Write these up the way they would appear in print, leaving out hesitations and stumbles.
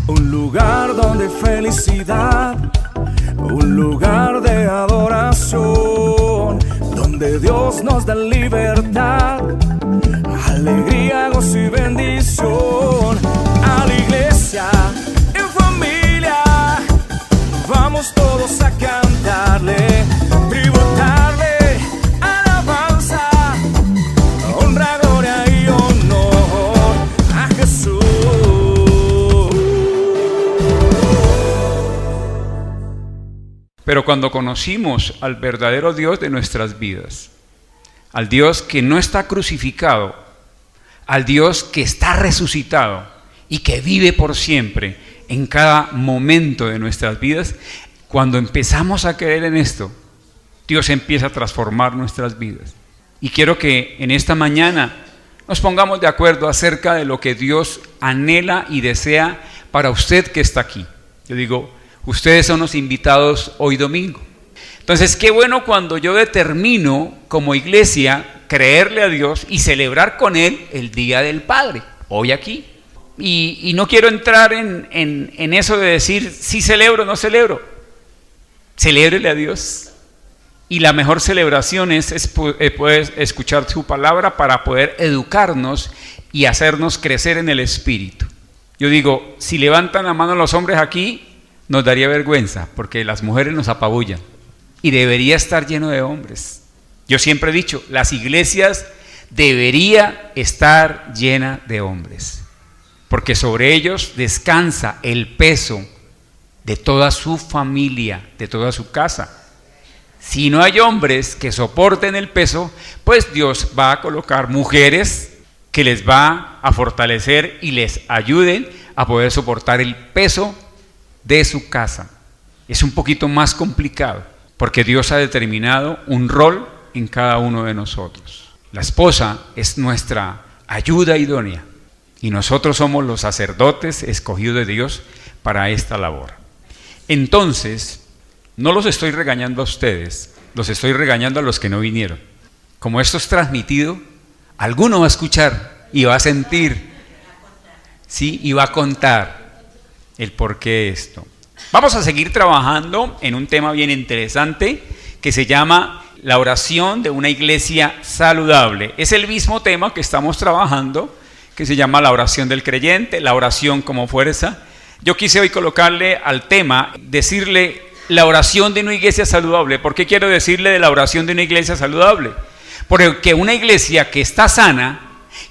Un lugar donde hay felicidad, un lugar de adoración, donde Dios nos da libertad, alegría, gozo y bendición. A la iglesia, en familia, vamos todos a cantarle, tributarle, alabanza, honra, gloria y honor a Jesús. Pero cuando conocimos al verdadero Dios de nuestras vidas, al Dios que no está crucificado, al Dios que está resucitado y que vive por siempre en cada momento de nuestras vidas, cuando empezamos a creer en esto, Dios empieza a transformar nuestras vidas. Y quiero que en esta mañana nos pongamos de acuerdo acerca de lo que Dios anhela y desea para usted que está aquí. Yo digo, ustedes son los invitados hoy domingo. Entonces, qué bueno cuando yo determino como iglesia creerle a Dios y celebrar con Él el Día del Padre, hoy aquí. Y no quiero entrar en eso de decir si celebro o no celebro. Celébrele a Dios. Y la mejor celebración es poder escuchar su palabra para poder educarnos y hacernos crecer en el Espíritu. Yo digo, si levantan la mano los hombres aquí, nos daría vergüenza, porque las mujeres nos apabullan. Y debería estar lleno de hombres. Yo siempre he dicho, las iglesias debería estar llena de hombres, porque sobre ellos descansa el peso de toda su familia, de toda su casa. Si no hay hombres que soporten el peso, pues Dios va a colocar mujeres que les va a fortalecer y les ayuden a poder soportar el peso de su casa. Es un poquito más complicado, porque Dios ha determinado un rol en cada uno de nosotros. La esposa es nuestra ayuda idónea y nosotros somos los sacerdotes escogidos de Dios para esta labor. Entonces, no los estoy regañando a ustedes, los estoy regañando a los que no vinieron. Como esto es transmitido, alguno va a escuchar y va a sentir, ¿sí? Y va a contar el porqué de esto. Vamos a seguir trabajando en un tema bien interesante que se llama la oración de una iglesia saludable. Es el mismo tema que estamos trabajando, que se llama la oración del creyente, la oración como fuerza. Yo quise hoy colocarle al tema, decirle la oración de una iglesia saludable. ¿Por qué quiero decirle de la oración de una iglesia saludable? Porque una iglesia que está sana,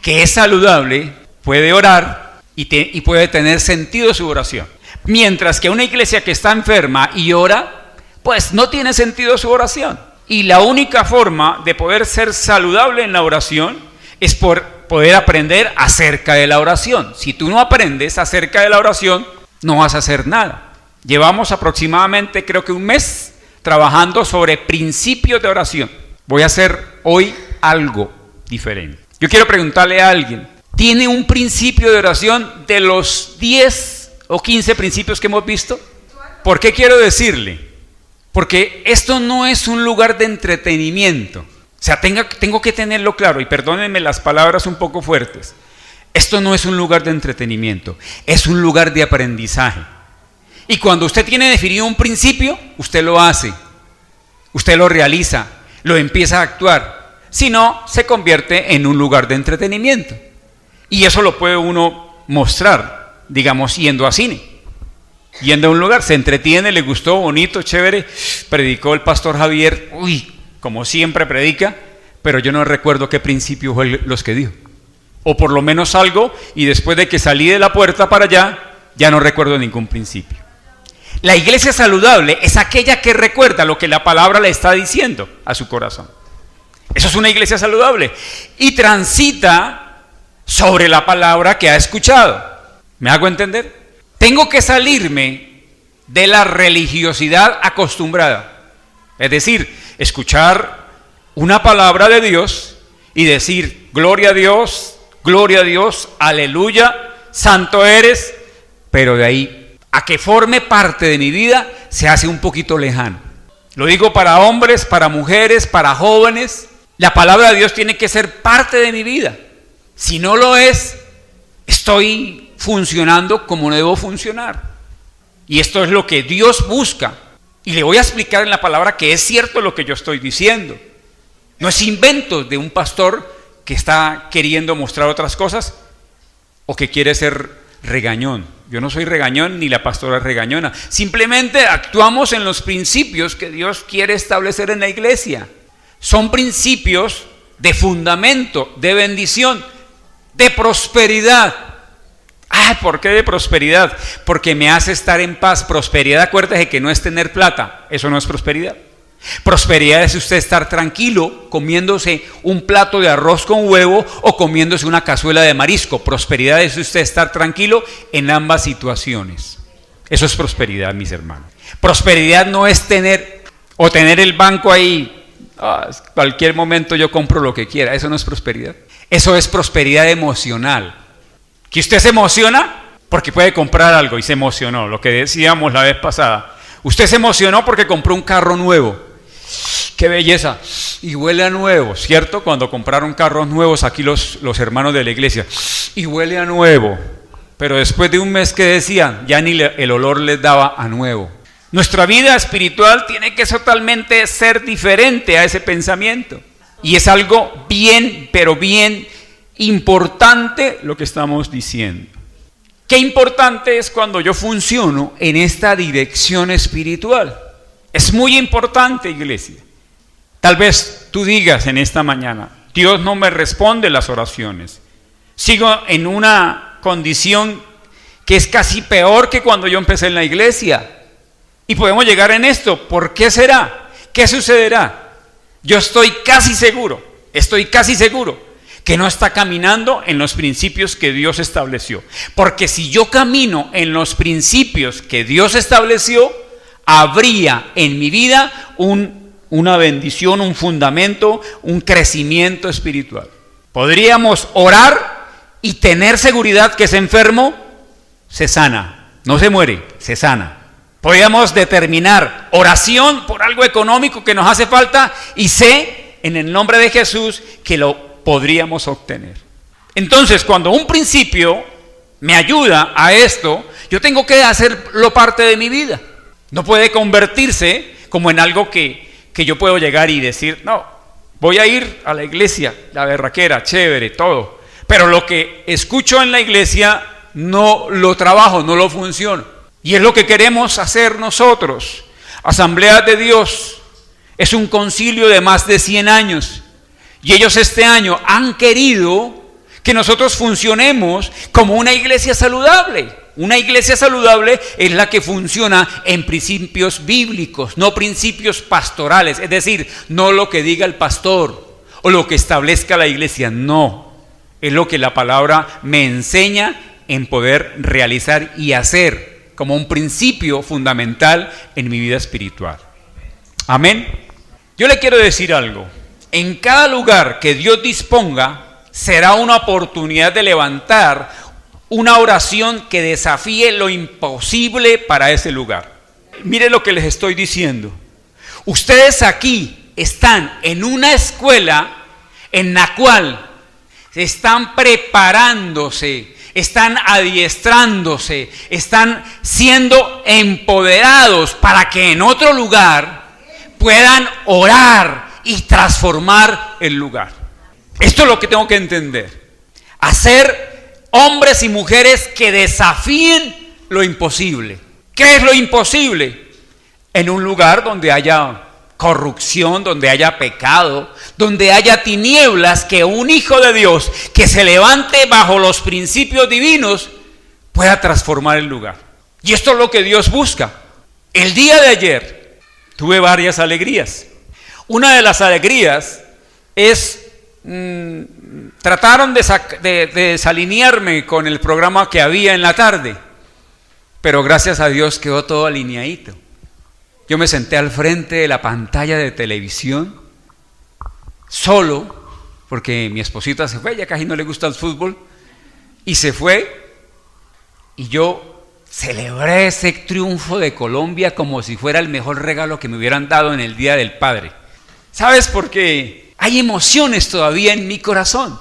que es saludable, puede orar y puede tener sentido su oración. Mientras que una iglesia que está enferma y ora, pues no tiene sentido su oración. Y la única forma de poder ser saludable en la oración es por poder aprender acerca de la oración. Si tú no aprendes acerca de la oración, no vas a hacer nada. Llevamos aproximadamente, creo que un mes, trabajando sobre principios de oración. Voy a hacer hoy algo diferente. Yo quiero preguntarle a alguien, ¿tiene un principio de oración de los 10 o 15 principios que hemos visto? ¿Por qué quiero decirle? Porque esto no es un lugar de entretenimiento. O sea, tengo que tenerlo claro, y perdónenme las palabras un poco fuertes. Esto no es un lugar de entretenimiento, es un lugar de aprendizaje. Y cuando usted tiene definido un principio, usted lo hace, usted lo realiza, lo empieza a actuar. Si no, se convierte en un lugar de entretenimiento. Y eso lo puede uno mostrar, digamos, yendo a cine. Yendo a un lugar, se entretiene, le gustó, bonito, chévere, predicó el pastor Javier, como siempre predica, pero yo no recuerdo qué principios fue los que dijo. O por lo menos salgo y después de que salí de la puerta para allá, ya no recuerdo ningún principio. La iglesia saludable es aquella que recuerda lo que la palabra le está diciendo a su corazón. Eso es una iglesia saludable. Y transita sobre la palabra que ha escuchado. ¿Me hago entender? Tengo que salirme de la religiosidad acostumbrada. Es decir, escuchar una palabra de Dios y decir, gloria a Dios, aleluya, santo eres, pero de ahí a que forme parte de mi vida se hace un poquito lejano. Lo digo para hombres, para mujeres, para jóvenes. La palabra de Dios tiene que ser parte de mi vida. Si no lo es, estoy funcionando como debo funcionar. Y esto es lo que Dios busca. Y le voy a explicar en la palabra que es cierto lo que yo estoy diciendo. No es invento de un pastor que está queriendo mostrar otras cosas o que quiere ser regañón. Yo no soy regañón ni la pastora es regañona. Simplemente actuamos en los principios que Dios quiere establecer en la iglesia. Son principios de fundamento, de bendición, de prosperidad. ¿Por qué de prosperidad? Porque me hace estar en paz. Prosperidad, acuérdese que no es tener plata, eso no es prosperidad. Prosperidad es usted estar tranquilo comiéndose un plato de arroz con huevo o comiéndose una cazuela de marisco. Prosperidad es usted estar tranquilo en ambas situaciones. Eso es prosperidad, mis hermanos. Prosperidad no es tener el banco ahí. Cualquier momento yo compro lo que quiera. Eso no es prosperidad. Eso es prosperidad emocional. Que usted se emociona porque puede comprar algo y se emocionó. Lo que decíamos la vez pasada. Usted se emocionó porque compró un carro nuevo. ¡Qué belleza! Y huele a nuevo, ¿cierto? Cuando compraron carros nuevos aquí los hermanos de la iglesia. Y huele a nuevo. Pero después de un mes que decían, ya ni el olor les daba a nuevo. Nuestra vida espiritual tiene que totalmente ser diferente a ese pensamiento. Y es algo bien, pero bien importante lo que estamos diciendo. Qué importante es cuando yo funciono en esta dirección espiritual. Es muy importante, iglesia. Tal vez tú digas en esta mañana, Dios no me responde las oraciones. Sigo en una condición que es casi peor que cuando yo empecé en la iglesia. Y podemos llegar en esto. ¿Por qué será? ¿Qué sucederá? Yo estoy casi seguro que no está caminando en los principios que Dios estableció. Porque si yo camino en los principios que Dios estableció, habría en mi vida una bendición, un fundamento, un crecimiento espiritual. Podríamos orar y tener seguridad que ese enfermo se sana, no se muere, se sana. Podríamos determinar oración por algo económico que nos hace falta y sé en el nombre de Jesús que lo podríamos obtener. Entonces, cuando un principio me ayuda a esto, yo tengo que hacerlo parte de mi vida. No puede convertirse como en algo que yo puedo llegar y decir, no, voy a ir a la iglesia, la berraquera, chévere, todo. Pero lo que escucho en la iglesia no lo trabajo, no lo funciono. Y es lo que queremos hacer nosotros. Asambleas de Dios es un concilio de más de 100 años. Y ellos este año han querido que nosotros funcionemos como una iglesia saludable. Una iglesia saludable es la que funciona en principios bíblicos, no principios pastorales. Es decir, no lo que diga el pastor o lo que establezca la iglesia, no. Es lo que la palabra me enseña en poder realizar y hacer como un principio fundamental en mi vida espiritual. Amén. Yo le quiero decir algo. En cada lugar que Dios disponga, será una oportunidad de levantar una oración que desafíe lo imposible para ese lugar. Mire lo que les estoy diciendo. Ustedes aquí están en una escuela en la cual están preparándose, están adiestrándose, están siendo empoderados para que en otro lugar puedan orar y transformar el lugar. Esto es lo que tengo que entender. Hacer hombres y mujeres que desafíen lo imposible. ¿Qué es lo imposible? En un lugar donde haya corrupción, donde haya pecado, donde haya tinieblas, que un hijo de Dios que se levante bajo los principios divinos pueda transformar el lugar. Y esto es lo que Dios busca. El día de ayer tuve varias alegrías. Una de las alegrías es trataron de desalinearme con el programa que había en la tarde, pero gracias a Dios quedó todo alineadito. Yo me senté al frente de la pantalla de televisión, solo, porque mi esposita se fue, ya casi no le gusta el fútbol, y se fue, y yo celebré ese triunfo de Colombia como si fuera el mejor regalo que me hubieran dado en el Día del Padre. ¿Sabes por qué? Hay emociones todavía en mi corazón.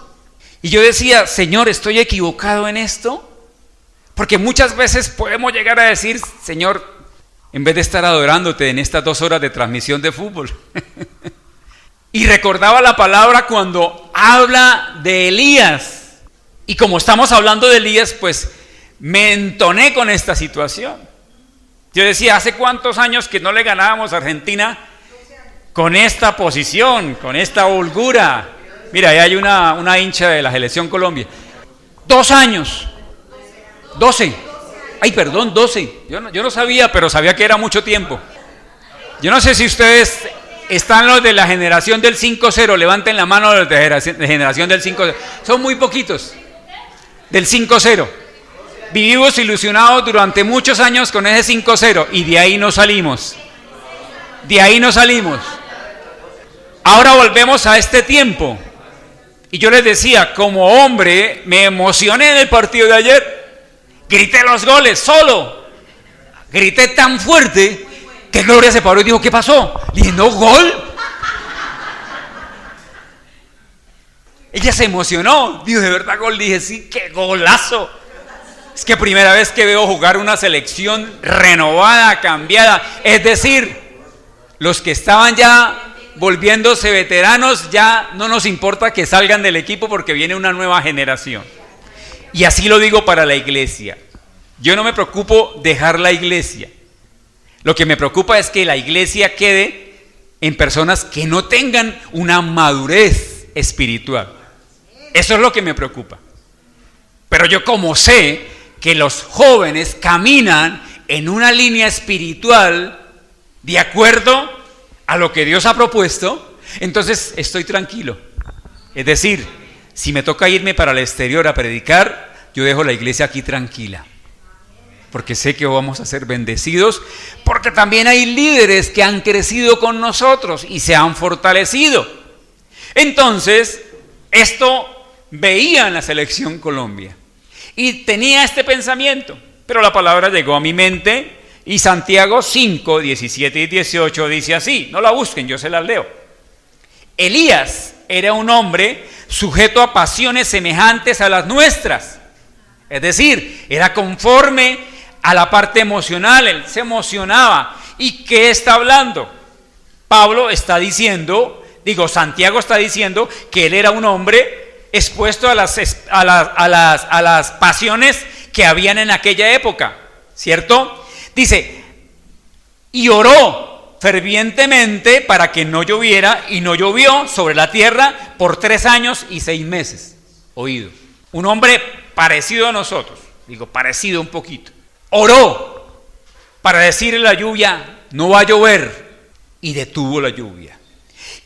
Y yo decía, Señor, ¿estoy equivocado en esto? Porque muchas veces podemos llegar a decir, Señor, en vez de estar adorándote en estas 2 horas de transmisión de fútbol. Y recordaba la palabra cuando habla de Elías. Y como estamos hablando de Elías, pues me entoné con esta situación. Yo decía, ¿hace cuántos años que no le ganábamos a Argentina con esta posición, con esta holgura? Mira, ahí hay una hincha de la Selección Colombia. 2 años. 12. Ay, perdón, 12. Yo no sabía, pero sabía que era mucho tiempo. Yo no sé si ustedes están los de la generación del 5-0. Levanten la mano los de la generación del 5-0. Son muy poquitos. Del 5-0. Vivimos ilusionados durante muchos años con ese 5-0 y de ahí no salimos. De ahí no salimos. Ahora volvemos a este tiempo. Y yo les decía, como hombre, me emocioné en el partido de ayer. Grité los goles solo. Grité tan fuerte que Gloria se paró y dijo, ¿qué pasó? Le dije, ¿no gol? Ella se emocionó. Dijo, ¿de verdad gol? Le dije, sí, qué golazo. Es que primera vez que veo jugar una selección renovada, cambiada. Es decir, los que estaban ya volviéndose veteranos, ya no nos importa que salgan del equipo porque viene una nueva generación. Y así lo digo para la iglesia. Yo no me preocupo dejar la iglesia. Lo que me preocupa es que la iglesia quede en personas que no tengan una madurez espiritual. Eso es lo que me preocupa. Pero yo como sé que los jóvenes caminan en una línea espiritual de acuerdo a lo que Dios ha propuesto, entonces estoy tranquilo. Es decir, si me toca irme para el exterior a predicar, yo dejo la iglesia aquí tranquila. Porque sé que vamos a ser bendecidos, porque también hay líderes que han crecido con nosotros y se han fortalecido. Entonces, esto veía en la Selección Colombia y tenía este pensamiento, pero la palabra llegó a mi mente y Santiago 5, 17 y 18 dice así, no la busquen, yo se las leo. Elías era un hombre sujeto a pasiones semejantes a las nuestras, es decir, era conforme a la parte emocional, él se emocionaba. ¿Y qué está hablando? Pablo está diciendo, Santiago está diciendo que él era un hombre expuesto a las pasiones que habían en aquella época, ¿cierto? Dice, y oró fervientemente para que no lloviera, y no llovió sobre la tierra por 3 años y 6 meses. Oído, un hombre parecido a nosotros, parecido un poquito. Oró para decirle a la lluvia, no va a llover, y detuvo la lluvia.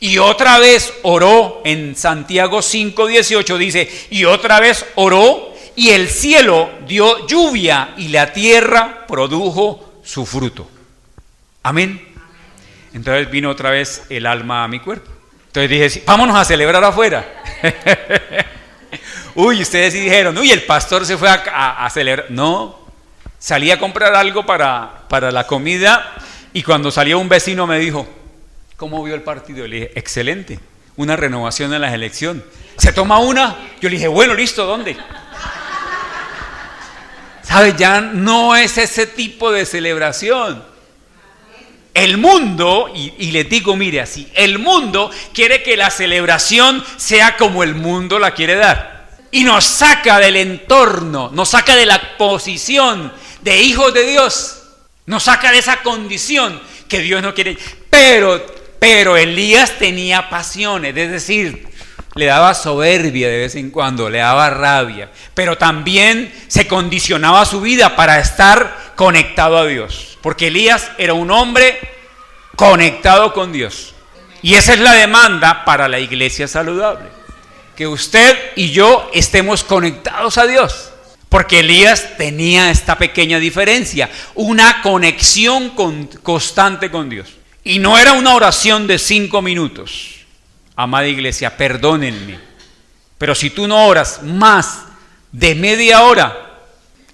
Y otra vez oró en Santiago 5:18, dice, y otra vez oró, y el cielo dio lluvia, y la tierra produjo su fruto. Amén. Entonces vino otra vez el alma a mi cuerpo. Entonces dije, sí, vámonos a celebrar afuera. Uy, ustedes sí dijeron, uy, el pastor se fue a celebrar. No, salí a comprar algo para la comida, y cuando salió un vecino me dijo, ¿cómo vio el partido? Le dije, excelente, una renovación en la elección. ¿Se toma una? Yo le dije, bueno, listo, ¿dónde? ¿Sabes? Ya no es ese tipo de celebración. El mundo, y les digo, mire así, el mundo quiere que la celebración sea como el mundo la quiere dar. Y nos saca del entorno, nos saca de la posición de hijos de Dios, nos saca de esa condición que Dios no quiere. Pero Elías tenía pasiones, es decir, le daba soberbia de vez en cuando, le daba rabia, pero también se condicionaba su vida para estar conectado a Dios, porque Elías era un hombre conectado con Dios. Y esa es la demanda para la iglesia saludable, que usted y yo estemos conectados a Dios, porque Elías tenía esta pequeña diferencia, una conexión constante con Dios. Y no era una oración de 5 minutos. Amada iglesia, perdónenme, pero si tú no oras más de media hora,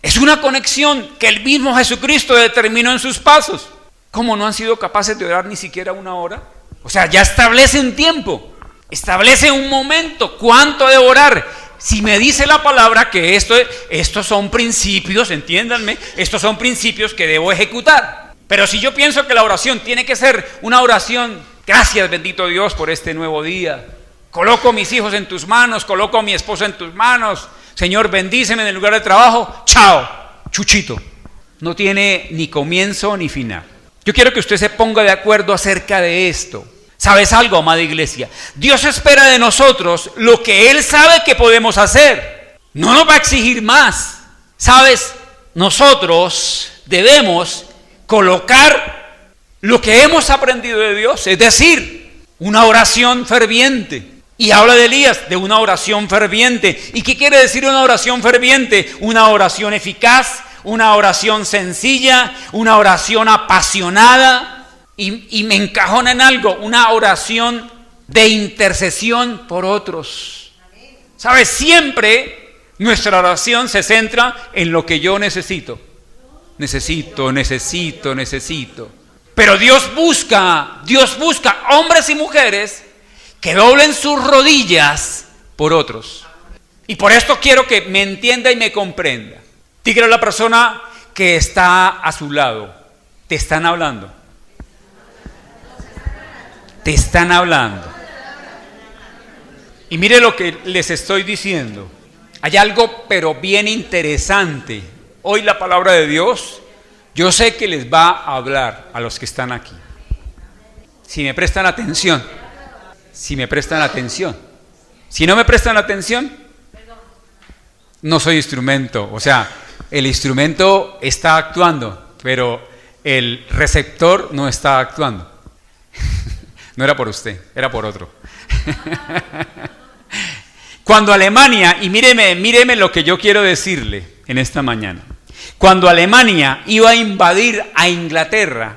es una conexión que el mismo Jesucristo determinó en sus pasos. ¿Cómo no han sido capaces de orar ni siquiera 1 hora? O sea, ya establece un tiempo, establece un momento, cuánto debo orar. si me dice la palabra que estos son principios, entiéndanme, estos son principios que debo ejecutar. Pero si yo pienso que la oración tiene que ser una oración, gracias bendito Dios por este nuevo día, coloco mis hijos en tus manos, coloco a mi esposa en tus manos, Señor, bendíceme en el lugar de trabajo, chao, chuchito. No tiene ni comienzo ni final. Yo quiero que usted se ponga de acuerdo acerca de esto. ¿Sabes algo, amada iglesia? Dios espera de nosotros lo que Él sabe que podemos hacer. No nos va a exigir más. ¿Sabes? Nosotros debemos colocar lo que hemos aprendido de Dios, es decir, una oración ferviente. Y habla de Elías, de una oración ferviente. ¿Y qué quiere decir una oración ferviente? Una oración eficaz, una oración sencilla, una oración apasionada. Y me encajona en algo, una oración de intercesión por otros. ¿Sabes? Siempre nuestra oración se centra en lo que yo necesito. Necesito. Pero Dios busca hombres y mujeres que doblen sus rodillas por otros. Y por esto quiero que me entienda y me comprenda. Dígale a la persona que está a su lado, te están hablando. Te están hablando. Y mire lo que les estoy diciendo. Hay algo pero bien interesante. Hoy la palabra de Dios, yo sé que les va a hablar a los que están aquí. Si me prestan atención. Si no me prestan atención, no soy instrumento. O sea, el instrumento está actuando, pero el receptor no está actuando. No era por usted, era por otro. Cuando Alemania, y míreme lo que yo quiero decirle en esta mañana. Cuando Alemania iba a invadir a Inglaterra,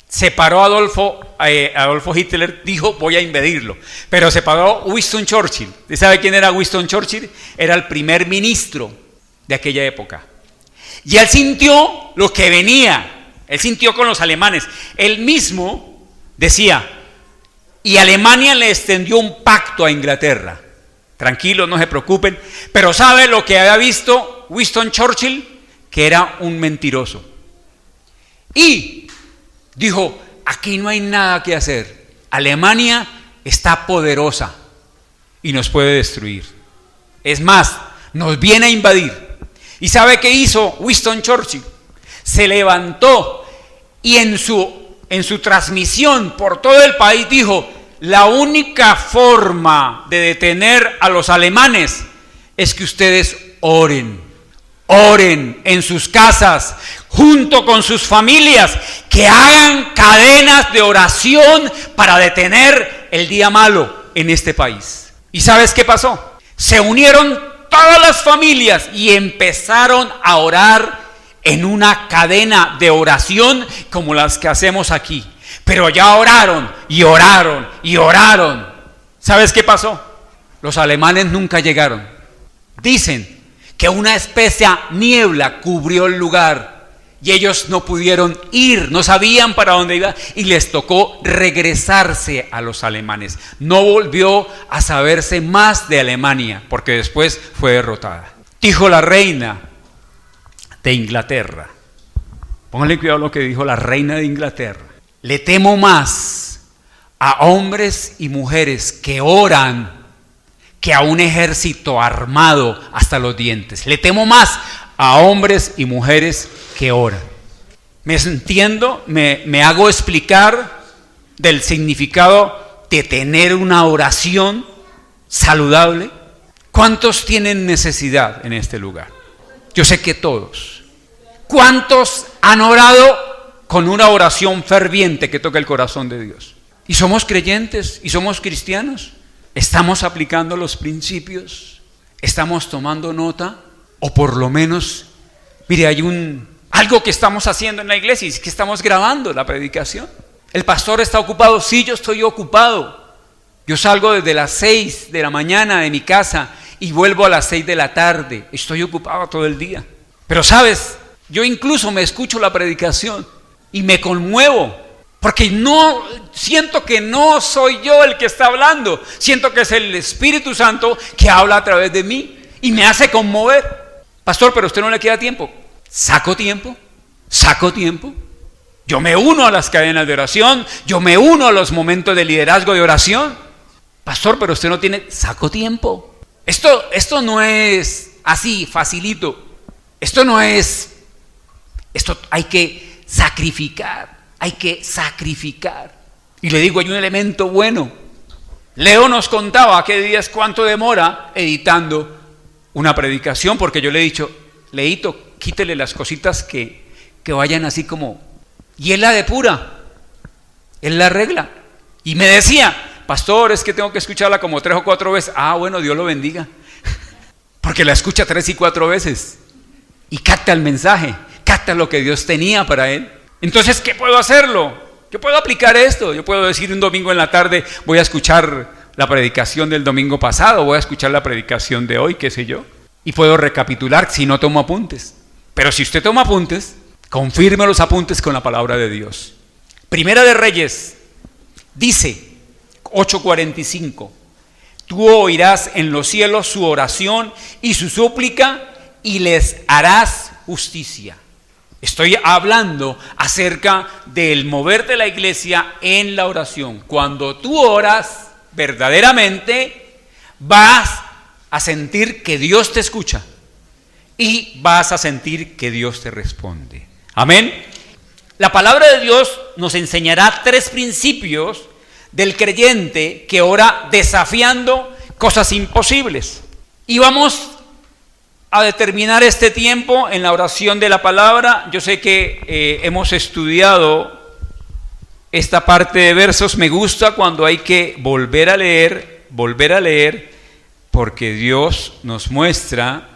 se paró Adolfo Hitler, dijo voy a invadirlo. Pero se paró Winston Churchill. ¿Usted sabe quién era Winston Churchill? Era el primer ministro de aquella época. Y él sintió lo que venía. Él sintió con los alemanes. Él mismo decía, y Alemania le extendió un pacto a Inglaterra. Tranquilos, no se preocupen. Pero ¿sabe lo que había visto Winston Churchill? Que era un mentiroso. Y dijo, aquí no hay nada que hacer. Alemania está poderosa y nos puede destruir. Es más, nos viene a invadir. ¿Y sabe qué hizo Winston Churchill? Se levantó y en su transmisión por todo el país dijo, la única forma de detener a los alemanes es que ustedes oren en sus casas, junto con sus familias, que hagan cadenas de oración para detener el día malo en este país. ¿Y sabes qué pasó? Se unieron todas las familias y empezaron a orar en una cadena de oración como las que hacemos aquí. Pero ya oraron. ¿Sabes qué pasó? Los alemanes nunca llegaron. Dicen que una espesa niebla cubrió el lugar y ellos no pudieron ir, no sabían para dónde iba y les tocó regresarse a los alemanes. No volvió a saberse más de Alemania porque después fue derrotada. Dijo la reina de Inglaterra, pónganle cuidado lo que dijo la reina de Inglaterra, le temo más a hombres y mujeres que oran que a un ejército armado hasta los dientes. Le temo más a hombres y mujeres que oran. ¿Me entiendo? ¿Me hago explicar del significado de tener una oración saludable? ¿Cuántos tienen necesidad en este lugar? Yo sé que todos. ¿Cuántos han orado con una oración ferviente que toca el corazón de Dios? ¿Y somos creyentes? ¿Y somos cristianos? ¿Estamos aplicando los principios? ¿Estamos tomando nota? O por lo menos, mire, hay algo que estamos haciendo en la iglesia y es que estamos grabando la predicación. ¿El pastor está ocupado? Sí, yo estoy ocupado. Yo salgo desde las 6 de la mañana de mi casa y vuelvo a las 6 de la tarde. Estoy ocupado todo el día. Pero sabes, yo incluso me escucho la predicación y me conmuevo. Porque no siento que no soy yo el que está hablando, siento que es el Espíritu Santo que habla a través de mí. y me hace conmover. Pastor, pero a usted no le queda tiempo. Saco tiempo. Yo me uno a las cadenas de oración, yo me uno a los momentos de liderazgo de oración. Pastor, pero usted no tiene, saco tiempo. Esto no es así, facilito. Esto hay que sacrificar. Y le digo, hay un elemento bueno. Leo nos contaba qué días cuánto demora editando una predicación, porque yo le he dicho, Leito, quítele las cositas que vayan así como, y él la depura, él la arregla. Y me decía, pastor, es que tengo que escucharla como 3 o 4 veces. Bueno, Dios lo bendiga, porque la escucha 3 y 4 veces y capta el mensaje, capta lo que Dios tenía para él. Entonces, ¿qué puedo hacerlo? Yo puedo aplicar esto. Yo puedo decir un domingo en la tarde, voy a escuchar la predicación del domingo pasado, voy a escuchar la predicación de hoy, qué sé yo, y puedo recapitular si no tomo apuntes. Pero si usted toma apuntes, confirme los apuntes con la palabra de Dios. Primera de Reyes dice 8:45, tú oirás en los cielos su oración y su súplica y les harás justicia. Estoy hablando acerca del mover de la iglesia en la oración. Cuando tú oras verdaderamente, vas a sentir que Dios te escucha y vas a sentir que Dios te responde. Amén. La palabra de Dios nos enseñará 3 principios del creyente que ora desafiando cosas imposibles. Y vamos a determinar este tiempo en la oración de la palabra. Yo sé que hemos estudiado esta parte de versos. Me gusta cuando hay que volver a leer, porque Dios nos muestra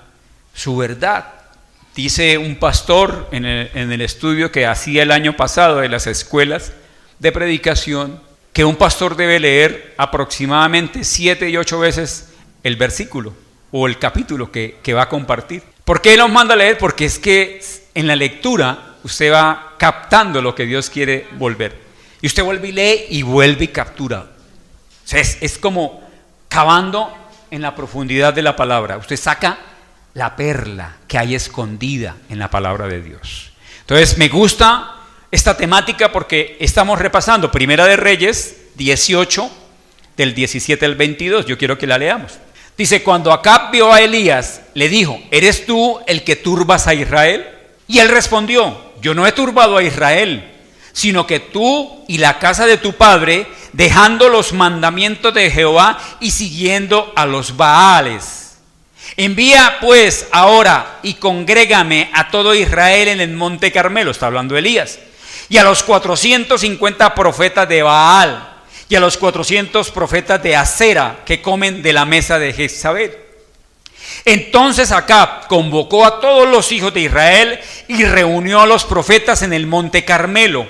su verdad. Dice un pastor en el estudio que hacía el año pasado de las escuelas de predicación, que un pastor debe leer aproximadamente 7 y 8 veces el versículo o el capítulo que va a compartir. ¿Por qué nos manda a leer? Porque es que en la lectura usted va captando lo que Dios quiere volver. Y usted vuelve y lee y vuelve y captura. O sea, es como cavando en la profundidad de la palabra. Usted saca la perla que hay escondida en la palabra de Dios. Entonces me gusta esta temática porque estamos repasando Primera de Reyes 18, del 17 al 22. Yo quiero que la leamos. Dice, cuando Acab vio a Elías, le dijo, ¿eres tú el que turbas a Israel? Y él respondió, yo no he turbado a Israel, sino que tú y la casa de tu padre, dejando los mandamientos de Jehová y siguiendo a los Baales. Envía pues ahora y congrégame a todo Israel en el monte Carmelo, está hablando Elías, y a los 450 profetas de Baal, y a los 400 profetas de Acera que comen de la mesa de Jezabel. Entonces Acab convocó a todos los hijos de Israel y reunió a los profetas en el monte Carmelo.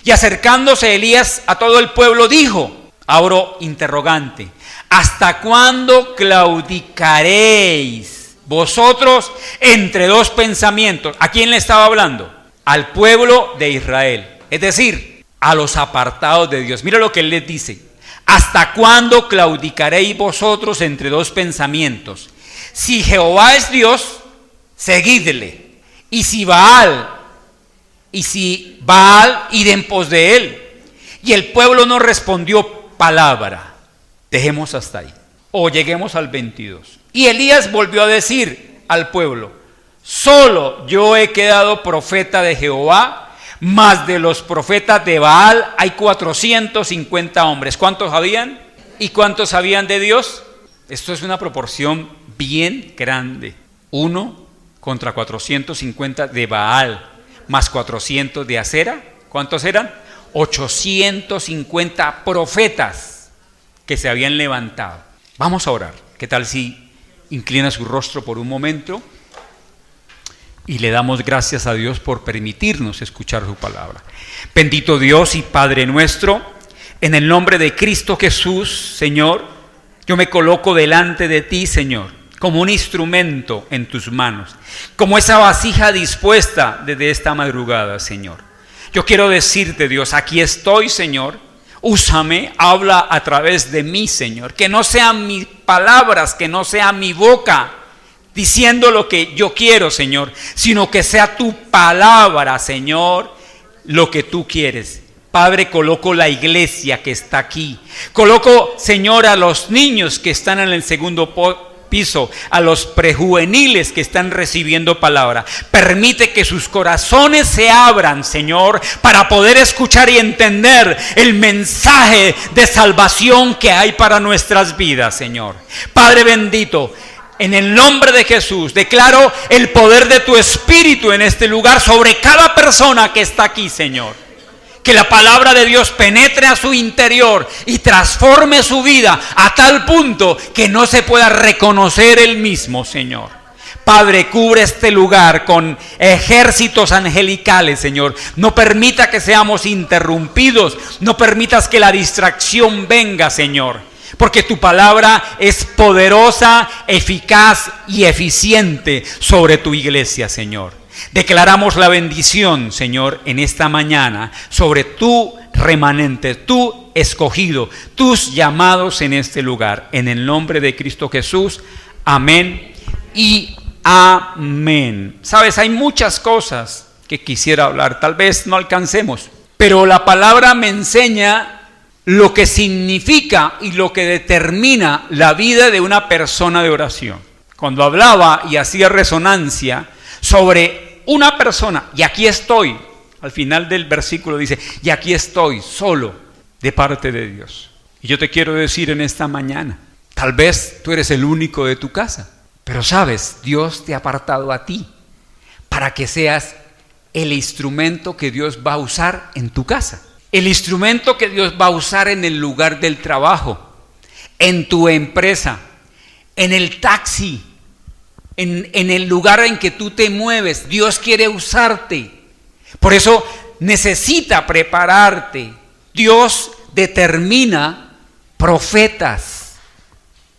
Y acercándose Elías a todo el pueblo dijo, abro interrogante, ¿hasta cuándo claudicaréis vosotros entre 2 pensamientos? ¿A quién le estaba hablando? Al pueblo de Israel, es decir, a los apartados de Dios. Mira lo que él les dice, ¿hasta cuándo claudicaréis vosotros entre 2 pensamientos? Si Jehová es Dios, seguidle, y si Baal, id en pos de él. Y el pueblo no respondió palabra. Dejemos hasta ahí, o lleguemos al 22. Y Elías volvió a decir al pueblo, solo yo he quedado profeta de Jehová, mas de los profetas de Baal hay 450 hombres. ¿Cuántos habían? ¿Y cuántos sabían de Dios? Esto es una proporción bien grande. 1 contra 450 de Baal, más 400 de Acera. ¿Cuántos eran? 850 profetas que se habían levantado. Vamos a orar. ¿Qué tal si inclina su rostro por un momento? Y le damos gracias a Dios por permitirnos escuchar su palabra. Bendito Dios y Padre nuestro, en el nombre de Cristo Jesús, Señor, yo me coloco delante de ti, Señor, como un instrumento en tus manos, como esa vasija dispuesta desde esta madrugada, Señor. Yo quiero decirte, Dios, aquí estoy, Señor, úsame, habla a través de mí, Señor, que no sean mis palabras, que no sea mi boca diciendo lo que yo quiero, Señor, sino que sea tu palabra, Señor, lo que tú quieres. Padre, coloco la iglesia que está aquí. Coloco, Señor, a los niños que están en el segundo piso, a los prejuveniles que están recibiendo palabra. Permite que sus corazones se abran, Señor, para poder escuchar y entender el mensaje de salvación que hay para nuestras vidas, Señor. Padre bendito, en el nombre de Jesús, declaro el poder de tu Espíritu en este lugar sobre cada persona que está aquí, Señor. Que la palabra de Dios penetre a su interior y transforme su vida a tal punto que no se pueda reconocer él mismo, Señor. Padre, cubre este lugar con ejércitos angelicales, Señor. No permita que seamos interrumpidos. No permitas que la distracción venga, Señor. Porque tu palabra es poderosa, eficaz y eficiente sobre tu iglesia, Señor. Declaramos la bendición, Señor, en esta mañana sobre tu remanente, tu escogido, tus llamados en este lugar. En el nombre de Cristo Jesús, amén y amén. Sabes, hay muchas cosas que quisiera hablar, tal vez no alcancemos, pero la palabra me enseña lo que significa y lo que determina la vida de una persona de oración. Cuando hablaba y hacía resonancia sobre una persona, y aquí estoy, al final del versículo dice, y aquí estoy solo de parte de Dios. Y yo te quiero decir en esta mañana, tal vez tú eres el único de tu casa, pero sabes, Dios te ha apartado a ti para que seas el instrumento que Dios va a usar en tu casa, el instrumento que Dios va a usar en el lugar del trabajo, en tu empresa, en el taxi, en el lugar en que tú te mueves. Dios quiere usarte. Por eso necesita prepararte. Dios determina profetas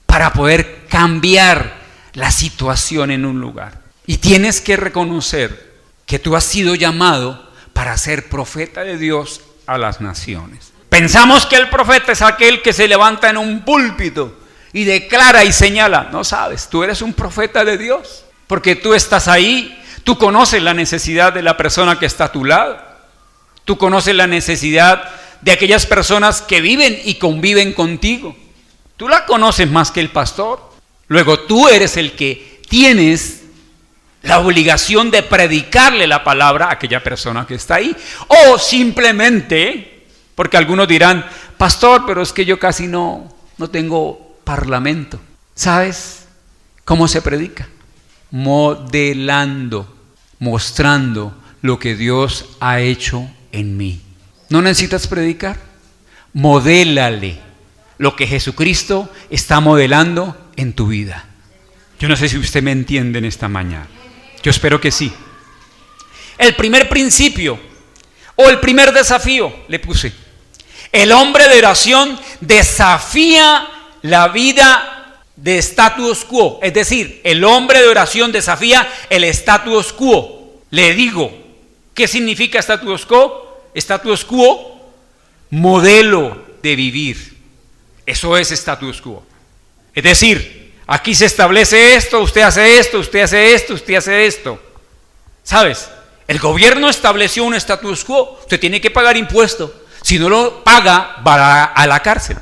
para poder cambiar la situación en un lugar. Y tienes que reconocer que tú has sido llamado para ser profeta de Dios a las naciones. Pensamos que el profeta es aquel que se levanta en un púlpito y declara y señala. No sabes, tú eres un profeta de Dios, porque tú estás ahí, tú conoces la necesidad de la persona que está a tu lado, tú conoces la necesidad de aquellas personas que viven y conviven contigo, tú la conoces más que el pastor. Luego tú eres el que tienes la obligación de predicarle la palabra a aquella persona que está ahí, o simplemente, porque algunos dirán, pastor, pero es que yo casi no tengo parlamento. ¿Sabes cómo se predica? Modelando, mostrando lo que Dios ha hecho en mí. ¿No necesitas predicar? Modélale lo que Jesucristo está modelando en tu vida. Yo no sé si usted me entiende en esta mañana. Yo espero que sí. El primer principio o el primer desafío le puse: el hombre de oración desafía la vida de status quo. Es decir, el hombre de oración desafía el status quo. Le digo, ¿qué significa status quo? Status quo, modelo de vivir. Eso es status quo. Es decir, aquí se establece esto, usted hace esto, usted hace esto, usted hace esto. ¿Sabes? El gobierno estableció un status quo. Usted tiene que pagar impuesto. Si no lo paga, va a la cárcel.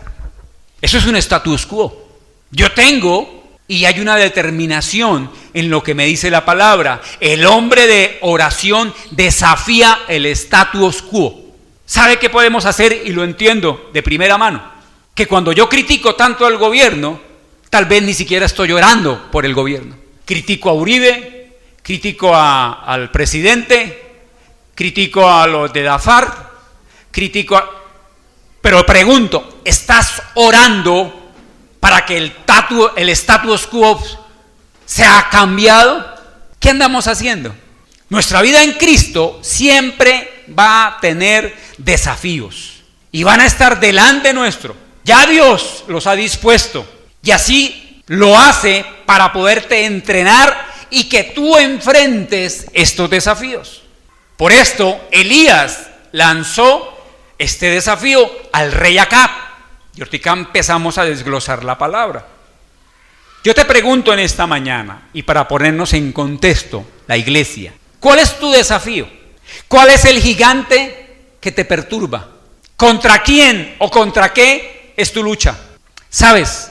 Eso es un status quo. Yo tengo, y hay una determinación en lo que me dice la palabra. El hombre de oración desafía el status quo. ¿Sabe qué podemos hacer? Y lo entiendo de primera mano. Que cuando yo critico tanto al gobierno, tal vez ni siquiera estoy orando por el gobierno. Critico a Uribe, critico al presidente, critico a los de la FARC, pero pregunto, ¿estás orando para que el status quo sea cambiado? ¿Qué andamos haciendo? Nuestra vida en Cristo siempre va a tener desafíos y van a estar delante nuestro. Ya Dios los ha dispuesto y así lo hace para poderte entrenar y que tú enfrentes estos desafíos. Por esto Elías lanzó este desafío al rey Acab. Y ahorita empezamos a desglosar la palabra. Yo te pregunto en esta mañana, y para ponernos en contexto, la iglesia, ¿cuál es tu desafío? ¿Cuál es el gigante que te perturba? ¿Contra quién o contra qué es tu lucha? ¿Sabes?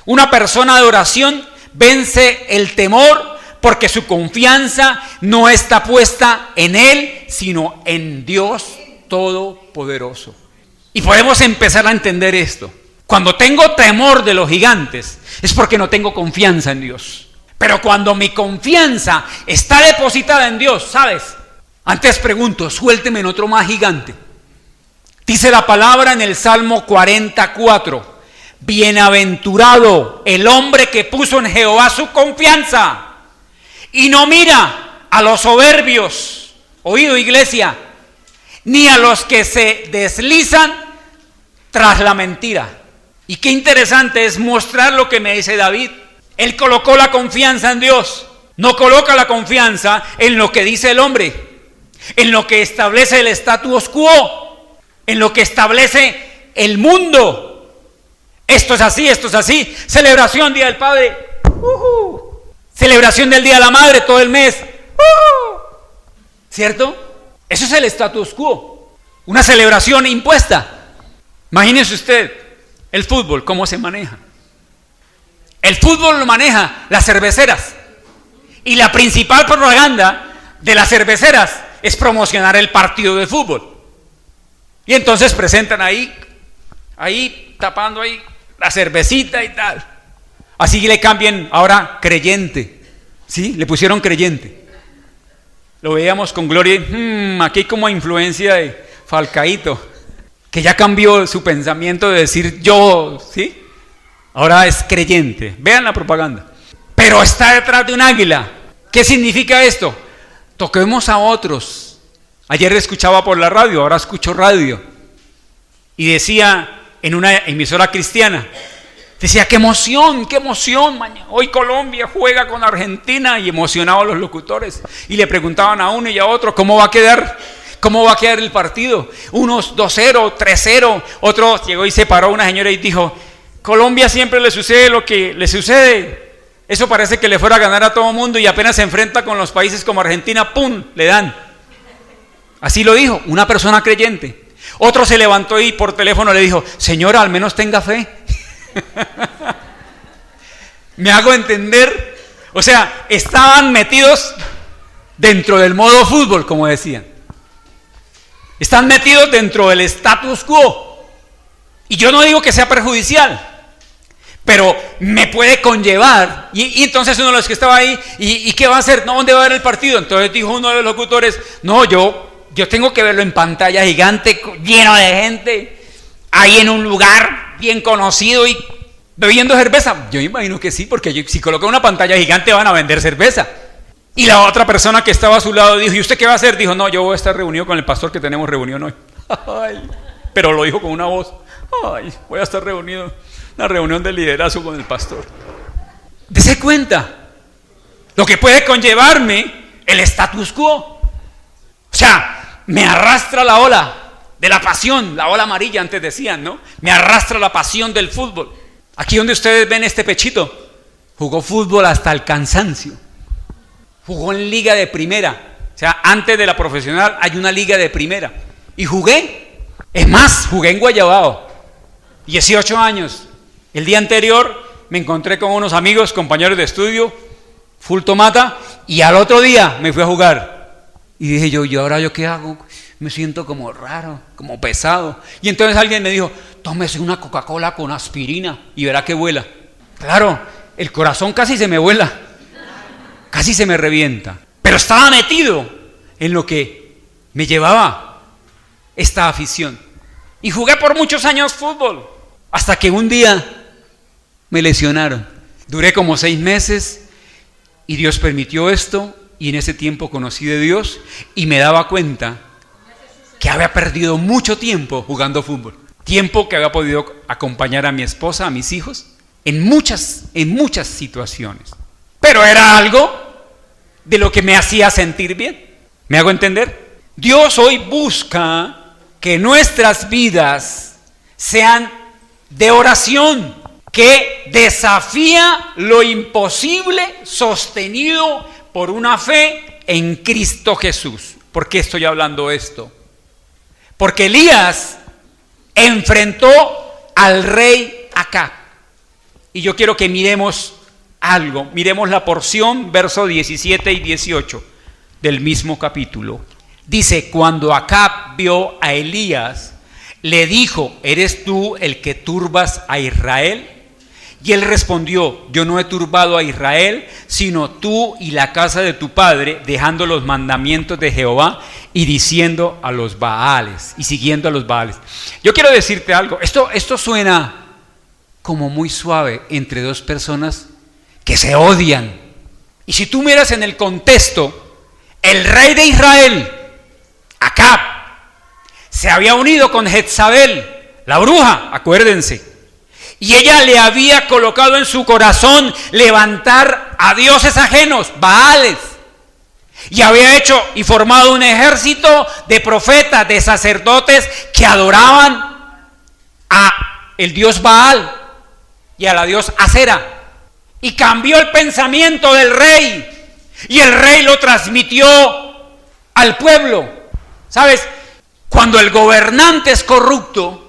Una persona de oración vence el temor porque su confianza no está puesta en él, sino en Dios Todopoderoso. Y podemos empezar a entender esto. Cuando tengo temor de los gigantes, es porque no tengo confianza en Dios. Pero cuando mi confianza está depositada en Dios, ¿sabes? Antes pregunto, suélteme en otro más gigante. Dice la palabra en el Salmo 44, bienaventurado el hombre que puso en Jehová su confianza y no mira a los soberbios, oído iglesia, ni a los que se deslizan tras la mentira. Y qué interesante es mostrar lo que me dice David. Él colocó la confianza en Dios, no coloca la confianza en lo que dice el hombre, en lo que establece el status quo, en lo que establece el mundo. Esto es así, celebración Día del Padre, celebración del Día de la Madre todo el mes, ¿cierto? Eso es el status quo, una celebración impuesta. Imagínese usted el fútbol, ¿cómo se maneja? El fútbol lo maneja las cerveceras, y la principal propaganda de las cerveceras es promocionar el partido de fútbol. Y entonces presentan ahí tapando ahí la cervecita y tal. Así le cambian ahora creyente, ¿sí? Le pusieron creyente. Lo veíamos con Gloria, aquí hay como influencia de Falcaíto, que ya cambió su pensamiento de decir yo, ¿sí? Ahora es creyente. Vean la propaganda. Pero está detrás de un águila. ¿Qué significa esto? Toquemos a otros. Ayer escuchaba por la radio, ahora escucho radio. Y decía en una emisora cristiana, decía, qué emoción, hoy Colombia juega con Argentina, y emocionados los locutores. Y le preguntaban a uno y a otro, ¿cómo va a quedar el partido? Unos 2-0, 3-0, otro llegó y se paró una señora y dijo, Colombia siempre le sucede lo que le sucede. Eso parece que le fuera a ganar a todo mundo, y apenas se enfrenta con los países como Argentina, ¡pum!, le dan. Así lo dijo una persona creyente. Otro se levantó y por teléfono le dijo, señora, al menos tenga fe. ¿Me hago entender? O sea, estaban metidos dentro del modo fútbol, como decían. Están metidos dentro del status quo. Y yo no digo que sea perjudicial, pero me puede conllevar. Y entonces uno de los que estaba ahí, ¿y qué va a hacer? No, ¿dónde va a ver el partido? Entonces dijo uno de los locutores, no, yo tengo que verlo en pantalla gigante, lleno de gente, ahí en un lugar bien conocido y bebiendo cerveza. Yo imagino que sí, porque si colocan una pantalla gigante van a vender cerveza. Y la otra persona que estaba a su lado dijo, ¿y usted qué va a hacer? Dijo, no, yo voy a estar reunido con el pastor, que tenemos reunión hoy. Ay, pero lo dijo con una voz, ay, voy a estar reunido, una reunión de liderazgo con el pastor. Dese cuenta lo que puede conllevarme el status quo. O sea, me arrastra la ola de la pasión, la ola amarilla antes decían, ¿no? Me arrastra la pasión del fútbol. Aquí donde ustedes ven este pechito, jugó fútbol hasta el cansancio. Jugó en liga de primera. O sea, antes de la profesional hay una liga de primera. Y jugué. Es más, jugué en Guayabao. 18 años. El día anterior me encontré con unos amigos, compañeros de estudio, full tomata, y al otro día me fui a jugar. Y dije ¿y ahora yo qué hago? Me siento como raro, como pesado. Y entonces alguien me dijo, tómese una Coca-Cola con aspirina y verá que vuela. Claro, el corazón casi se me vuela, casi se me revienta. Pero estaba metido en lo que me llevaba esta afición. Y jugué por muchos años fútbol, hasta que un día me lesionaron. Duré como 6 meses y Dios permitió esto, y en ese tiempo conocí de Dios y me daba cuenta que había perdido mucho tiempo jugando fútbol. Tiempo que había podido acompañar a mi esposa, a mis hijos, en muchas situaciones. Pero era algo de lo que me hacía sentir bien. ¿Me hago entender? Dios hoy busca que nuestras vidas sean de oración. que desafía lo imposible sostenido por una fe en Cristo Jesús. ¿Por qué estoy hablando esto? Porque Elías enfrentó al rey Acab. Y yo quiero que miremos algo. Miremos la porción, versos 17 y 18 del mismo capítulo. Dice, cuando Acab vio a Elías, le dijo, ¿eres tú el que turbas a Israel? Y él respondió, yo no he turbado a Israel, sino tú y la casa de tu padre, dejando los mandamientos de Jehová y diciendo a los Baales, y siguiendo a los Baales. Yo quiero decirte algo, esto suena como muy suave entre dos personas que se odian. Y si tú miras en el contexto, el rey de Israel, Acab, se había unido con Jezabel, la bruja, acuérdense. Y ella le había colocado en su corazón levantar a dioses ajenos, Baales. Y había hecho y formado un ejército de profetas, de sacerdotes que adoraban a el dios Baal y a la diosa Acera. Y cambió el pensamiento del rey. Y el rey lo transmitió al pueblo. ¿Sabes? Cuando el gobernante es corrupto,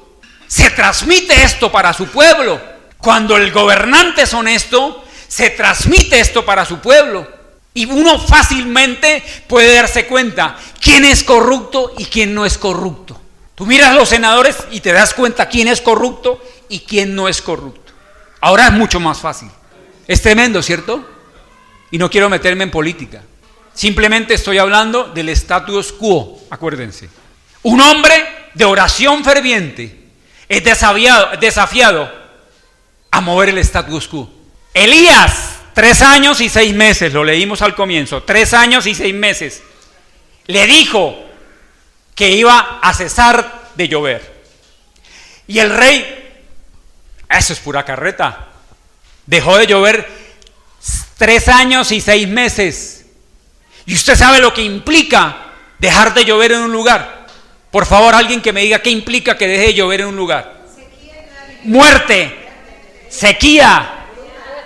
se transmite esto para su pueblo. Cuando el gobernante es honesto, se transmite esto para su pueblo. Y uno fácilmente puede darse cuenta quién es corrupto y quién no es corrupto. Tú miras a los senadores y te das cuenta quién es corrupto y quién no es corrupto. Ahora es mucho más fácil. Es tremendo, ¿cierto? Y no quiero meterme en política. Simplemente estoy hablando del status quo, acuérdense. Un hombre de oración ferviente es desafiado a mover el status quo. Elías, 3 años y 6 meses, lo leímos al comienzo, 3 años y 6 meses, le dijo que iba a cesar de llover. Y el rey, eso es pura carreta, dejó de llover 3 años y 6 meses. Y usted sabe lo que implica dejar de llover en un lugar. Por favor, alguien que me diga qué implica que deje de llover en un lugar. Muerte, sequía,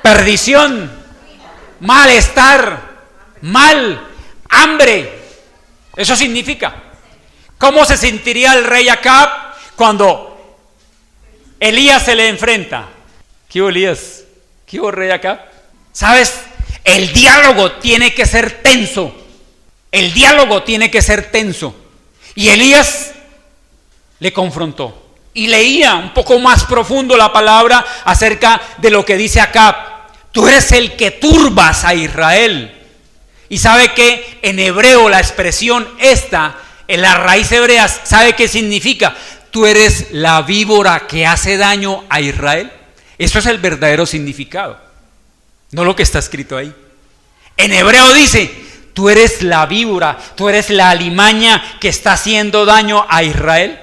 perdición, malestar, mal, hambre. Eso significa. ¿Cómo se sentiría el rey Acab cuando Elías se le enfrenta? ¿Qué hubo, Elías? ¿Qué hubo, rey Acab? ¿Sabes? El diálogo tiene que ser tenso. El diálogo tiene que ser tenso. Y Elías le confrontó. Y leía un poco más profundo la palabra acerca de lo que dice Acab. Tú eres el que turbas a Israel. Y sabe que en hebreo la expresión esta, en la raíz hebrea, ¿sabe qué significa? Tú eres la víbora que hace daño a Israel. Eso es el verdadero significado. No lo que está escrito ahí. En hebreo dice, tú eres la víbora, tú eres la alimaña que está haciendo daño a Israel.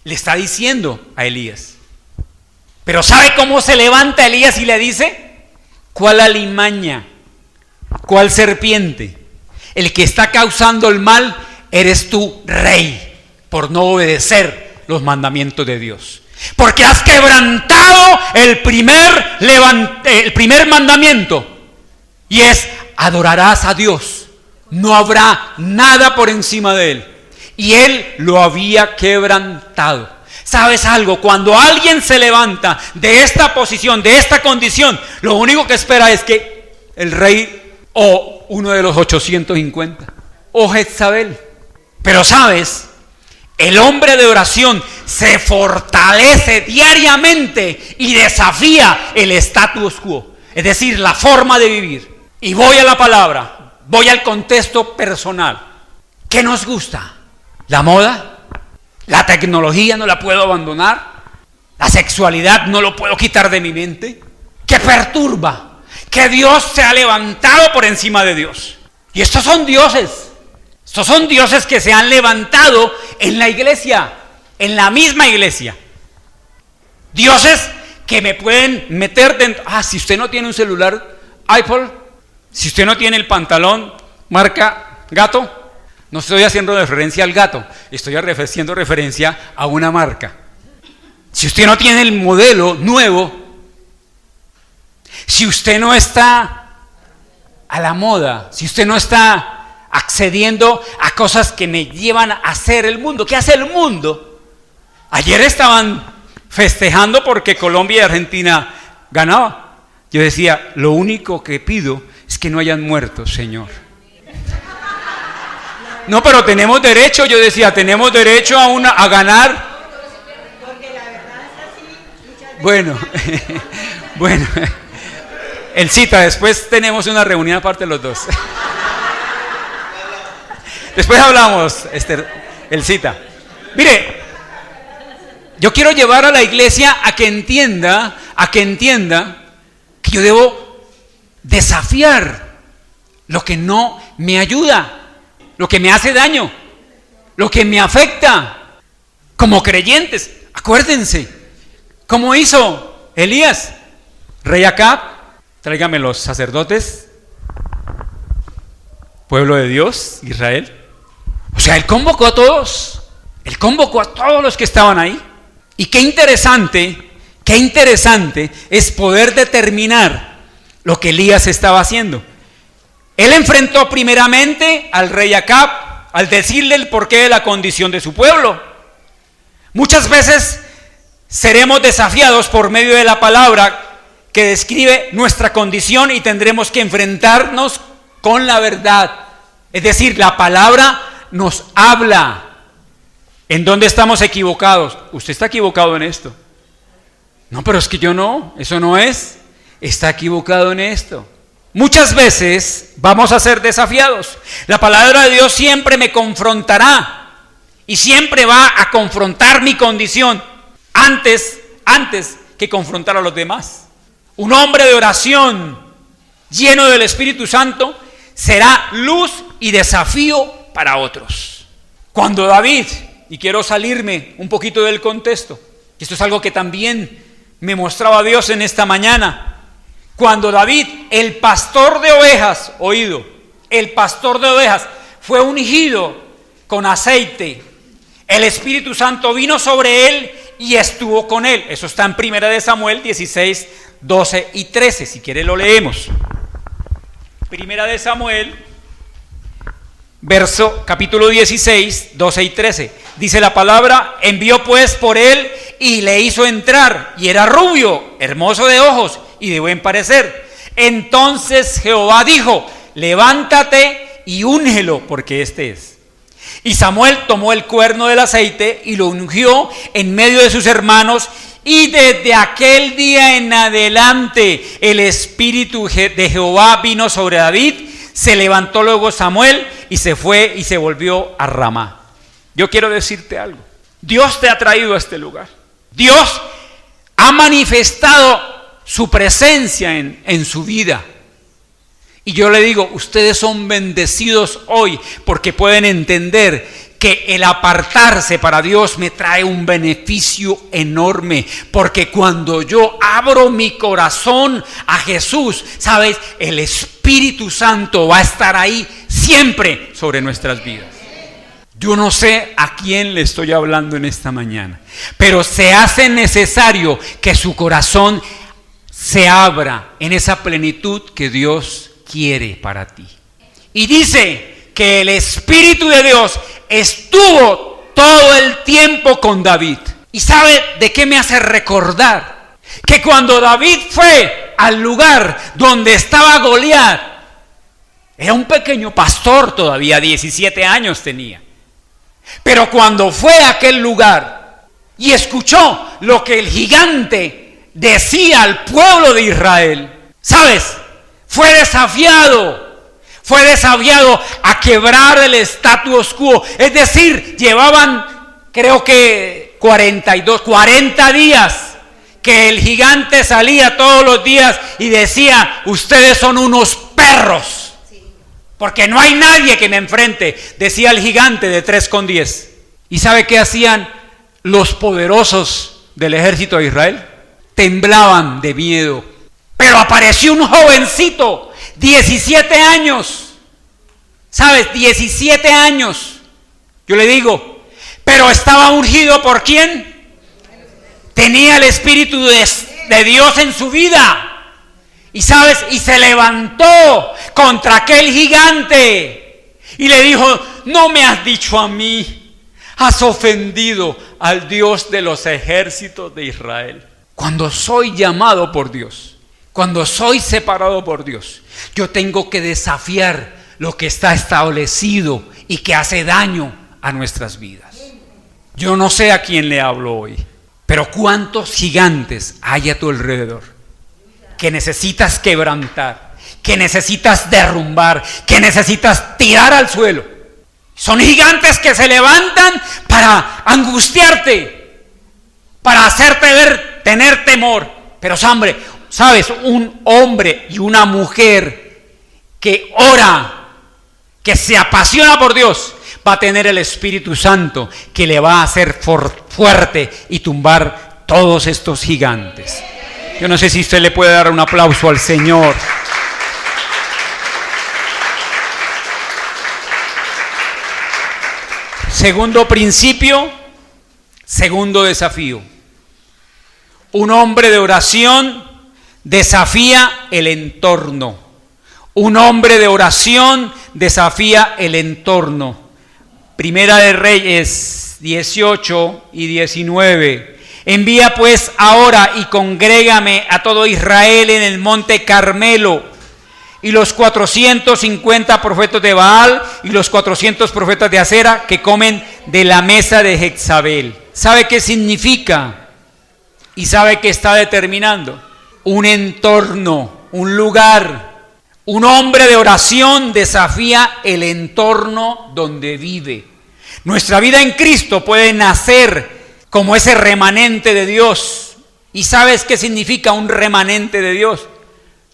Le está diciendo a Elías. Pero ¿sabe cómo se levanta Elías y le dice? ¿Cuál alimaña? ¿Cuál serpiente? El que está causando el mal eres tú, rey, por no obedecer los mandamientos de Dios. Porque has quebrantado el primer mandamiento. Y es, adorarás a Dios. No habrá nada por encima de Él. Y Él lo había quebrantado. ¿Sabes algo? Cuando alguien se levanta de esta posición, de esta condición, lo único que espera es que el rey o uno de los 850 o Jezabel. Pero ¿sabes? El hombre de oración se fortalece diariamente y desafía el status quo, es decir, la forma de vivir. Y voy a la palabra, voy al contexto personal. ¿Qué nos gusta? ¿La moda? ¿La tecnología no la puedo abandonar? ¿La sexualidad no lo puedo quitar de mi mente? ¿Qué perturba? Que Dios se ha levantado por encima de Dios. Y estos son dioses. Estos son dioses que se han levantado en la iglesia, en la misma iglesia. Dioses que me pueden meter dentro. Si usted no tiene un celular iPhone, si usted no tiene el pantalón marca Gato, no estoy haciendo referencia al gato, estoy haciendo referencia a una marca. Si usted no tiene el modelo nuevo, Si usted no está a la moda, si usted no está accediendo a cosas que me llevan a hacer el mundo, ¿qué hace el mundo? Ayer estaban festejando porque Colombia y Argentina ganaban. Yo decía, lo único que pido es que no hayan muertos, Señor. No, pero tenemos derecho, yo decía, tenemos derecho a ganar. Bueno, bueno, el cita, después tenemos una reunión aparte de los dos. Después hablamos, el cita. Mire, yo quiero llevar a la iglesia a que entienda que yo debo desafiar lo que no me ayuda, lo que me hace daño, lo que me afecta. Como creyentes, acuérdense, ¿cómo hizo Elías? Rey Acab, tráigame los sacerdotes, pueblo de Dios, Israel. O sea, él convocó a todos, los que estaban ahí. Y qué interesante es poder determinar lo que Elías estaba haciendo. Él enfrentó primeramente al rey Acab al decirle el porqué de la condición de su pueblo. Muchas veces seremos desafiados por medio de la palabra que describe nuestra condición y tendremos que enfrentarnos con la verdad. Es decir, la palabra nos habla. ¿En dónde estamos equivocados? Usted está equivocado en esto. No, pero es que yo no, eso no es. Está equivocado en esto. Muchas veces vamos a ser desafiados. La palabra de Dios siempre me confrontará y siempre va a confrontar mi condición antes que confrontar a los demás. Un hombre de oración lleno del Espíritu Santo será luz y desafío para otros. Cuando David, y quiero salirme un poquito del contexto, esto es algo que también me mostraba Dios en esta mañana. Cuando David, el pastor de ovejas, fue ungido con aceite, el Espíritu Santo vino sobre él y estuvo con él. Eso está en 1 Samuel 16, 12 y 13. Si quiere lo leemos. 1 Samuel, capítulo 16, 12 y 13. Dice la palabra: envió pues por él y le hizo entrar, y era rubio, hermoso de ojos y de buen parecer. Entonces Jehová dijo: levántate y úngelo, porque este es. Y Samuel tomó el cuerno del aceite y lo ungió en medio de sus hermanos, y desde aquel día en adelante el Espíritu de Jehová vino sobre David. Se levantó luego Samuel y se fue y se volvió a Ramá. Yo quiero decirte algo. Dios te ha traído a este lugar. Dios ha manifestado su presencia en su vida. Y yo le digo, ustedes son bendecidos hoy porque pueden entender que el apartarse para Dios me trae un beneficio enorme. Porque cuando yo abro mi corazón a Jesús, ¿sabes? El Espíritu Santo va a estar ahí siempre sobre nuestras vidas. Yo no sé a quién le estoy hablando en esta mañana, pero se hace necesario que su corazón se abra en esa plenitud que Dios quiere para ti. Y dice que el Espíritu de Dios estuvo todo el tiempo con David. ¿Y sabe de qué me hace recordar? Que cuando David fue al lugar donde estaba Goliat, era un pequeño pastor todavía, 17 años tenía. Pero cuando fue a aquel lugar y escuchó lo que el gigante decía al pueblo de Israel, ¿sabes? Fue desafiado a quebrar el status quo. Es decir, llevaban, creo que 40 días que el gigante salía todos los días y decía: ustedes son unos perros, porque no hay nadie que me enfrente, decía el gigante de 3,10. ¿Y sabe qué hacían los poderosos del ejército de Israel? Temblaban de miedo. Pero apareció un jovencito, 17 años. ¿Sabes? 17 años. Yo le digo, pero estaba ungido ¿por quién? Tenía el Espíritu de Dios en su vida. Y sabes, y se levantó contra aquel gigante y le dijo: no me has dicho a mí, has ofendido al Dios de los ejércitos de Israel. Cuando soy llamado por Dios, cuando soy separado por Dios, yo tengo que desafiar lo que está establecido y que hace daño a nuestras vidas. Yo no sé a quién le hablo hoy, pero cuántos gigantes hay a tu alrededor que necesitas quebrantar, que necesitas derrumbar, que necesitas tirar al suelo. Son gigantes que se levantan para angustiarte, para hacerte ver, tener temor. Pero sabes, un hombre y una mujer que ora, que se apasiona por Dios, va a tener el Espíritu Santo que le va a hacer fuerte y tumbar todos estos gigantes. Yo no sé si usted le puede dar un aplauso al Señor. Segundo principio, segundo desafío. Un hombre de oración desafía el entorno. Un hombre de oración desafía el entorno. Primera de Reyes 18 y 19. Envía pues ahora y congrégame a todo Israel en el monte Carmelo, y los 450 profetas de Baal y los 400 profetas de Acera que comen de la mesa de Jezabel. ¿Sabe qué significa? ¿Y sabe qué está determinando? Un entorno, un lugar. Un hombre de oración desafía el entorno donde vive. Nuestra vida en Cristo puede nacer como ese remanente de Dios. ¿Y sabes qué significa un remanente de Dios?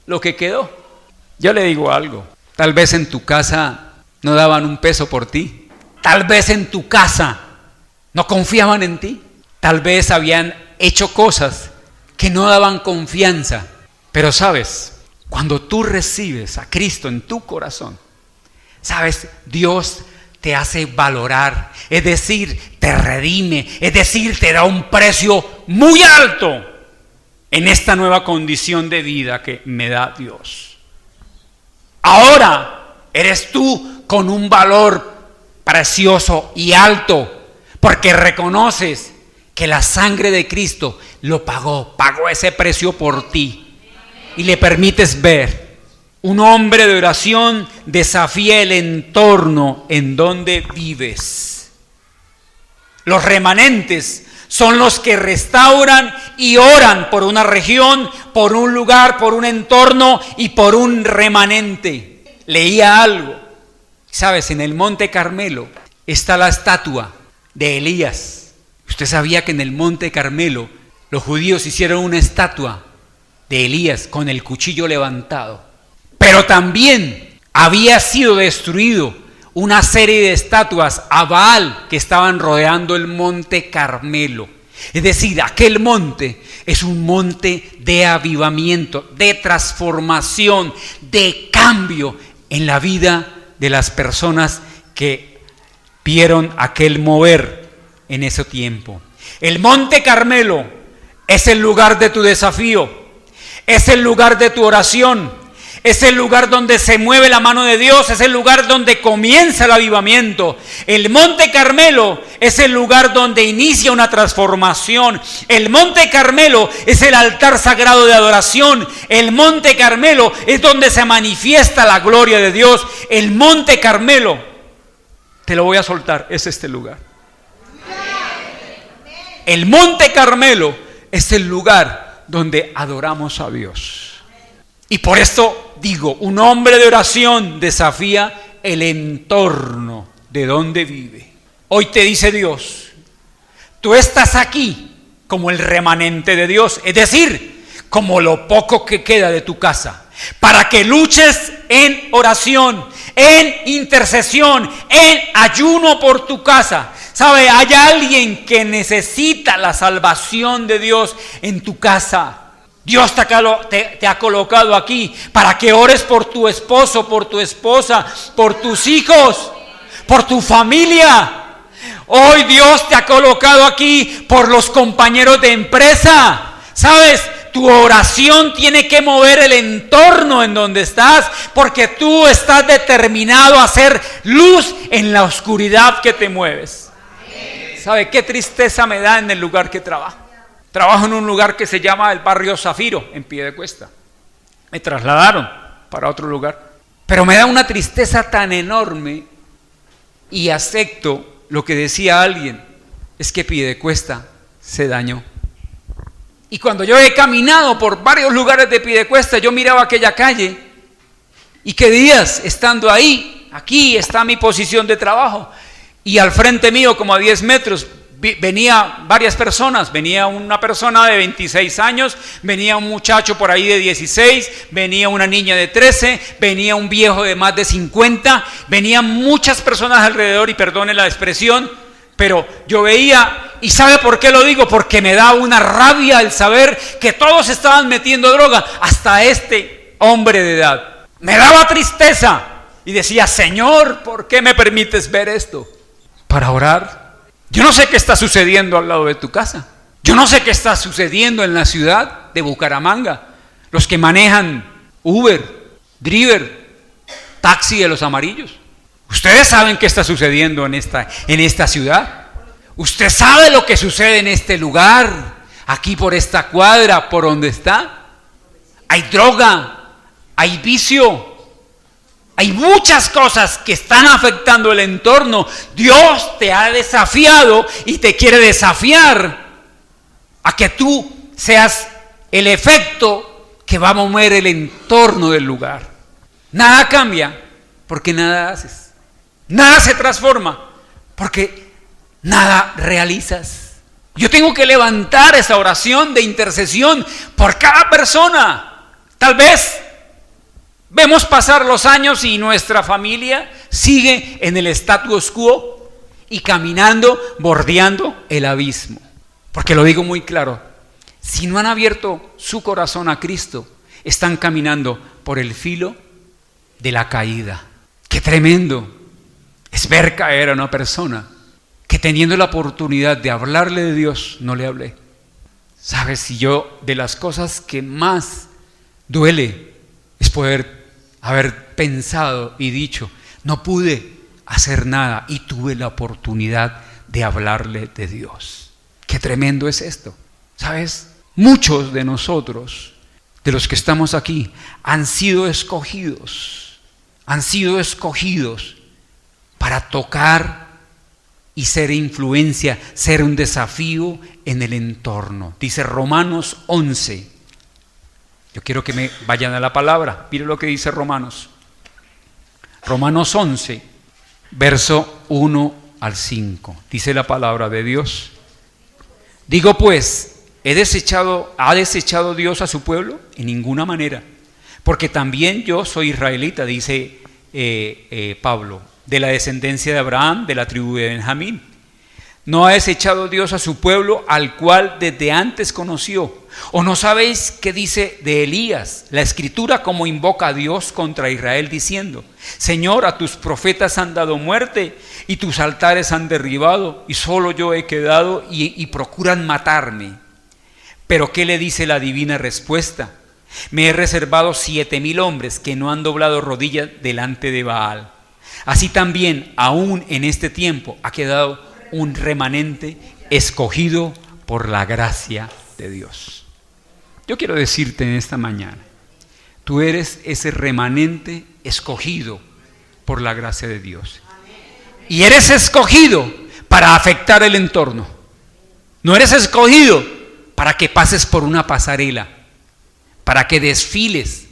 Lo que quedó. Yo le digo algo. Tal vez en tu casa no daban un peso por ti. Tal vez en tu casa no confiaban en ti. Tal vez habían hecho cosas que no daban confianza. Pero sabes, cuando tú recibes a Cristo en tu corazón, sabes, Dios te hace valorar, es decir, te redime, es decir, te da un precio muy alto en esta nueva condición de vida que me da Dios. Ahora eres tú con un valor precioso y alto, porque reconoces que la sangre de Cristo lo pagó ese precio por ti, y le permites ver. Un hombre de oración desafía el entorno en donde vives. Los remanentes son los que restauran y oran por una región, por un lugar, por un entorno y por un remanente. Leía algo. Sabes, en el monte Carmelo está la estatua de Elías. Usted sabía que en el monte Carmelo los judíos hicieron una estatua de Elías con el cuchillo levantado. Pero también había sido destruido una serie de estatuas a Baal que estaban rodeando el monte Carmelo. Es decir, aquel monte es un monte de avivamiento, de transformación, de cambio en la vida de las personas que vieron aquel mover en ese tiempo. El monte Carmelo es el lugar de tu desafío, es el lugar de tu oración. Es el lugar donde se mueve la mano de Dios, es el lugar donde comienza el avivamiento. El monte Carmelo es el lugar donde inicia una transformación. El monte Carmelo es el altar sagrado de adoración. El monte Carmelo es donde se manifiesta la gloria de Dios. El monte Carmelo, te lo voy a soltar, es este lugar. El monte Carmelo es el lugar donde adoramos a Dios. Y por esto digo, un hombre de oración desafía el entorno de donde vive. Hoy te dice Dios, tú estás aquí como el remanente de Dios, es decir, como lo poco que queda de tu casa, para que luches en oración, en intercesión, en ayuno por tu casa. ¿Sabe? Hay alguien que necesita la salvación de Dios en tu casa. Dios te ha colocado aquí para que ores por tu esposo, por tu esposa, por tus hijos, por tu familia. Hoy Dios te ha colocado aquí por los compañeros de empresa. ¿Sabes? tu oración tiene que mover el entorno en donde estás, porque tú estás determinado a hacer luz en la oscuridad que te mueves. ¿Sabe qué tristeza me da en el lugar que trabajo? Trabajo en un lugar que se llama el barrio Zafiro, en Piedecuesta. Me trasladaron para otro lugar. Pero me da una tristeza tan enorme, y acepto lo que decía alguien, es que Piedecuesta se dañó. Y cuando yo he caminado por varios lugares de Piedecuesta, yo miraba aquella calle, y qué días estando ahí, aquí está mi posición de trabajo, y al frente mío, como a 10 metros, venía varias personas. Venía una persona de 26 años, venía un muchacho por ahí de 16, venía una niña de 13, venía un viejo de más de 50, venían muchas personas alrededor, y perdone la expresión, pero yo veía, y ¿sabe por qué lo digo? Porque me da una rabia el saber que todos estaban metiendo droga, hasta este hombre de edad. Me daba tristeza y decía, Señor, ¿por qué me permites ver esto? Para orar. Yo no sé qué está sucediendo al lado de tu casa. Yo no sé qué está sucediendo en la ciudad de Bucaramanga. Los que manejan Uber, Driver, taxi de los amarillos. Ustedes saben qué está sucediendo en esta ciudad. Usted sabe lo que sucede en este lugar, aquí por esta cuadra, por donde está. Hay droga, hay vicio. Hay muchas cosas que están afectando el entorno. Dios te ha desafiado y te quiere desafiar a que tú seas el efecto que va a mover el entorno del lugar. Nada cambia porque nada haces. Nada se transforma porque nada realizas. Yo tengo que levantar esa oración de intercesión por cada persona. Tal vez vemos pasar los años y nuestra familia sigue en el status quo y caminando, bordeando el abismo. Porque lo digo muy claro, si no han abierto su corazón a Cristo, están caminando por el filo de la caída. ¡Qué tremendo es ver caer a una persona que, teniendo la oportunidad de hablarle de Dios, no le hablé! ¿Sabes? Si yo, de las cosas que más duele es poder haber pensado y dicho, no pude hacer nada y tuve la oportunidad de hablarle de Dios. Qué tremendo es esto. ¿Sabes? Muchos de nosotros, de los que estamos aquí, han sido escogidos para tocar y ser influencia, ser un desafío en el entorno. Dice Romanos 11. Yo quiero que me vayan a la palabra. Mire lo que dice Romanos. Romanos 11, verso 1 al 5. Dice la palabra de Dios. Digo pues, ¿ha desechado Dios a su pueblo? En ninguna manera. Porque también yo soy israelita, dice Pablo, de la descendencia de Abraham, de la tribu de Benjamín. ¿No ha desechado Dios a su pueblo, al cual desde antes conoció? ¿O no sabéis qué dice de Elías la Escritura, como invoca a Dios contra Israel, diciendo: Señor, a tus profetas han dado muerte y tus altares han derribado, y solo yo he quedado y procuran matarme? Pero ¿qué le dice la divina respuesta? Me he reservado 7,000 hombres que no han doblado rodillas delante de Baal. Así también, aún en este tiempo, ha quedado un remanente escogido por la gracia de Dios. Yo quiero decirte en esta mañana, tú eres ese remanente escogido por la gracia de Dios. Y eres escogido para afectar el entorno. No eres escogido para que pases por una pasarela, para que desfiles,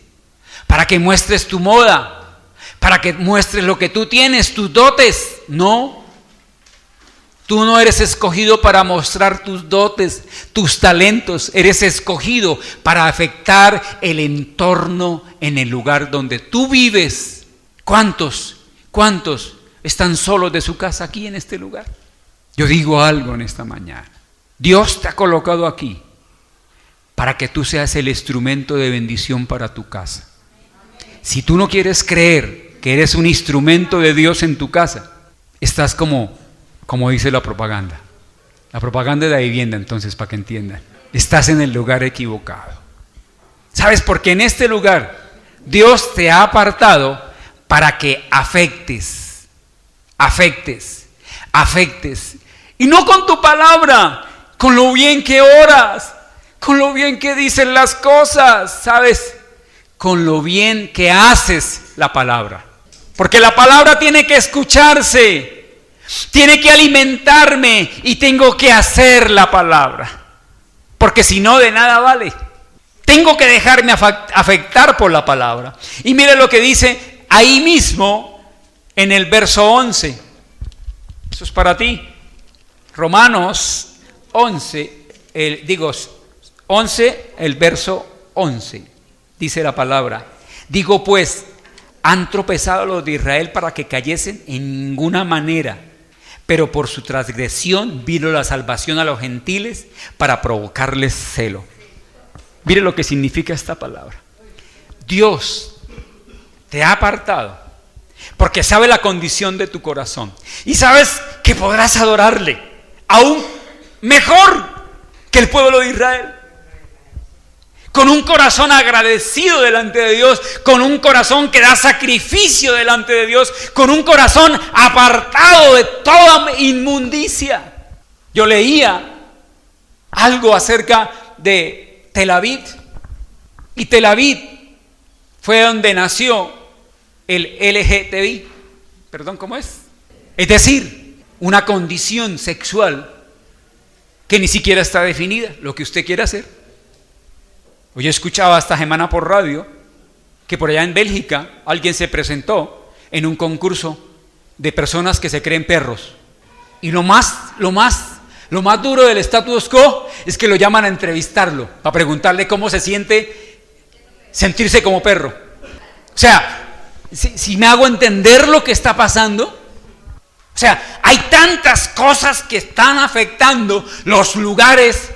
para que muestres tu moda, para que muestres lo que tú tienes, tus dotes. No. Tú no eres escogido para mostrar tus dotes, tus talentos. Eres escogido para afectar el entorno en el lugar donde tú vives. ¿Cuántos están solos de su casa aquí en este lugar? Yo digo algo en esta mañana. Dios te ha colocado aquí para que tú seas el instrumento de bendición para tu casa. Si tú no quieres creer que eres un instrumento de Dios en tu casa, estás como dice la propaganda de la vivienda, entonces, para que entiendan. Estás en el lugar equivocado. ¿Sabes? Porque en este lugar Dios te ha apartado para que afectes. Y no con tu palabra, con lo bien que oras, con lo bien que dices las cosas, ¿sabes? Con lo bien que haces la palabra. Porque la palabra tiene que escucharse, tiene que alimentarme y tengo que hacer la palabra. Porque si no, de nada vale. Tengo que dejarme afectar por la palabra. Y mire lo que dice ahí mismo en el verso 11. Eso es para ti. Romanos 11, 11, el verso 11. Dice la palabra. Digo pues, han tropezado los de Israel para que cayesen en ninguna manera, pero por su transgresión vino la salvación a los gentiles para provocarles celo. Mire lo que significa esta palabra. Dios te ha apartado porque sabe la condición de tu corazón y sabes que podrás adorarle aún mejor que el pueblo de Israel. Con un corazón agradecido delante de Dios, con un corazón que da sacrificio delante de Dios, con un corazón apartado de toda inmundicia. Yo leía algo acerca de Tel Aviv, y Tel Aviv fue donde nació el LGTBI, ¿cómo es? Es decir, una condición sexual que ni siquiera está definida, lo que usted quiera hacer. Hoy yo escuchaba esta semana por radio que por allá en Bélgica alguien se presentó en un concurso de personas que se creen perros. Y lo más duro del status quo es que lo llaman a entrevistarlo, a preguntarle cómo se siente sentirse como perro. O sea, si me hago entender lo que está pasando. O sea, hay tantas cosas que están afectando los lugares.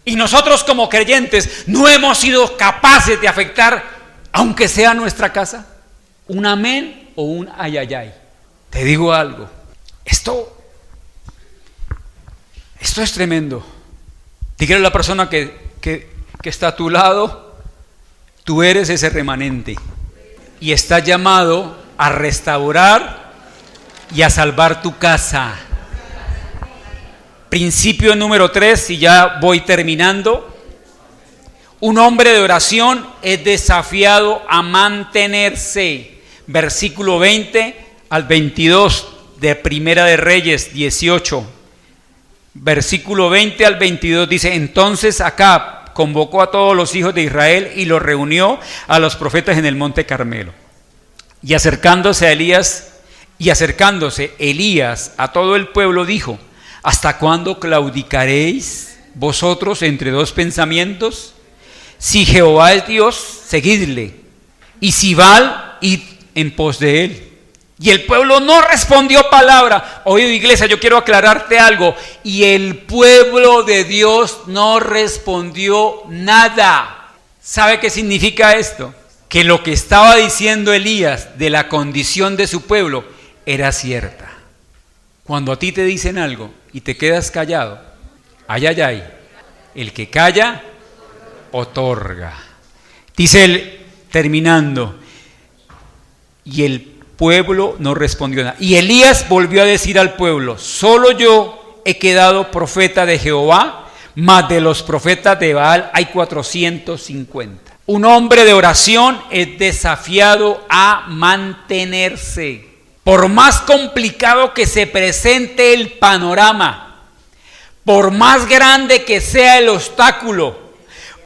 Y nosotros como creyentes no hemos sido capaces de afectar, aunque sea nuestra casa, un amén o un ayayay. Te digo algo, esto es tremendo. Dígale a la persona que está a tu lado, tú eres ese remanente y estás llamado a restaurar y a salvar tu casa. Principio número 3, y ya voy terminando. Un hombre de oración es desafiado a mantenerse. Versículo 20 al 22 de Primera de Reyes 18. Versículo 20 al 22 dice: entonces Acab convocó a todos los hijos de Israel y los reunió a los profetas en el monte Carmelo. Y acercándose Elías a todo el pueblo dijo: ¿hasta cuándo claudicaréis vosotros entre dos pensamientos? Si Jehová es Dios, seguidle, y si Baal, id en pos de él. Y el pueblo no respondió palabra. Oye, iglesia, yo quiero aclararte algo. Y el pueblo de Dios no respondió nada. ¿Sabe qué significa esto? Que lo que estaba diciendo Elías de la condición de su pueblo era cierta. Cuando a ti te dicen algo y te quedas callado, ay, el que calla, otorga. Dice él, terminando, y el pueblo no respondió nada. Y Elías volvió a decir al pueblo: solo yo he quedado profeta de Jehová, mas de los profetas de Baal hay 450. Un hombre de oración es desafiado a mantenerse. Por más complicado que se presente el panorama, por más grande que sea el obstáculo,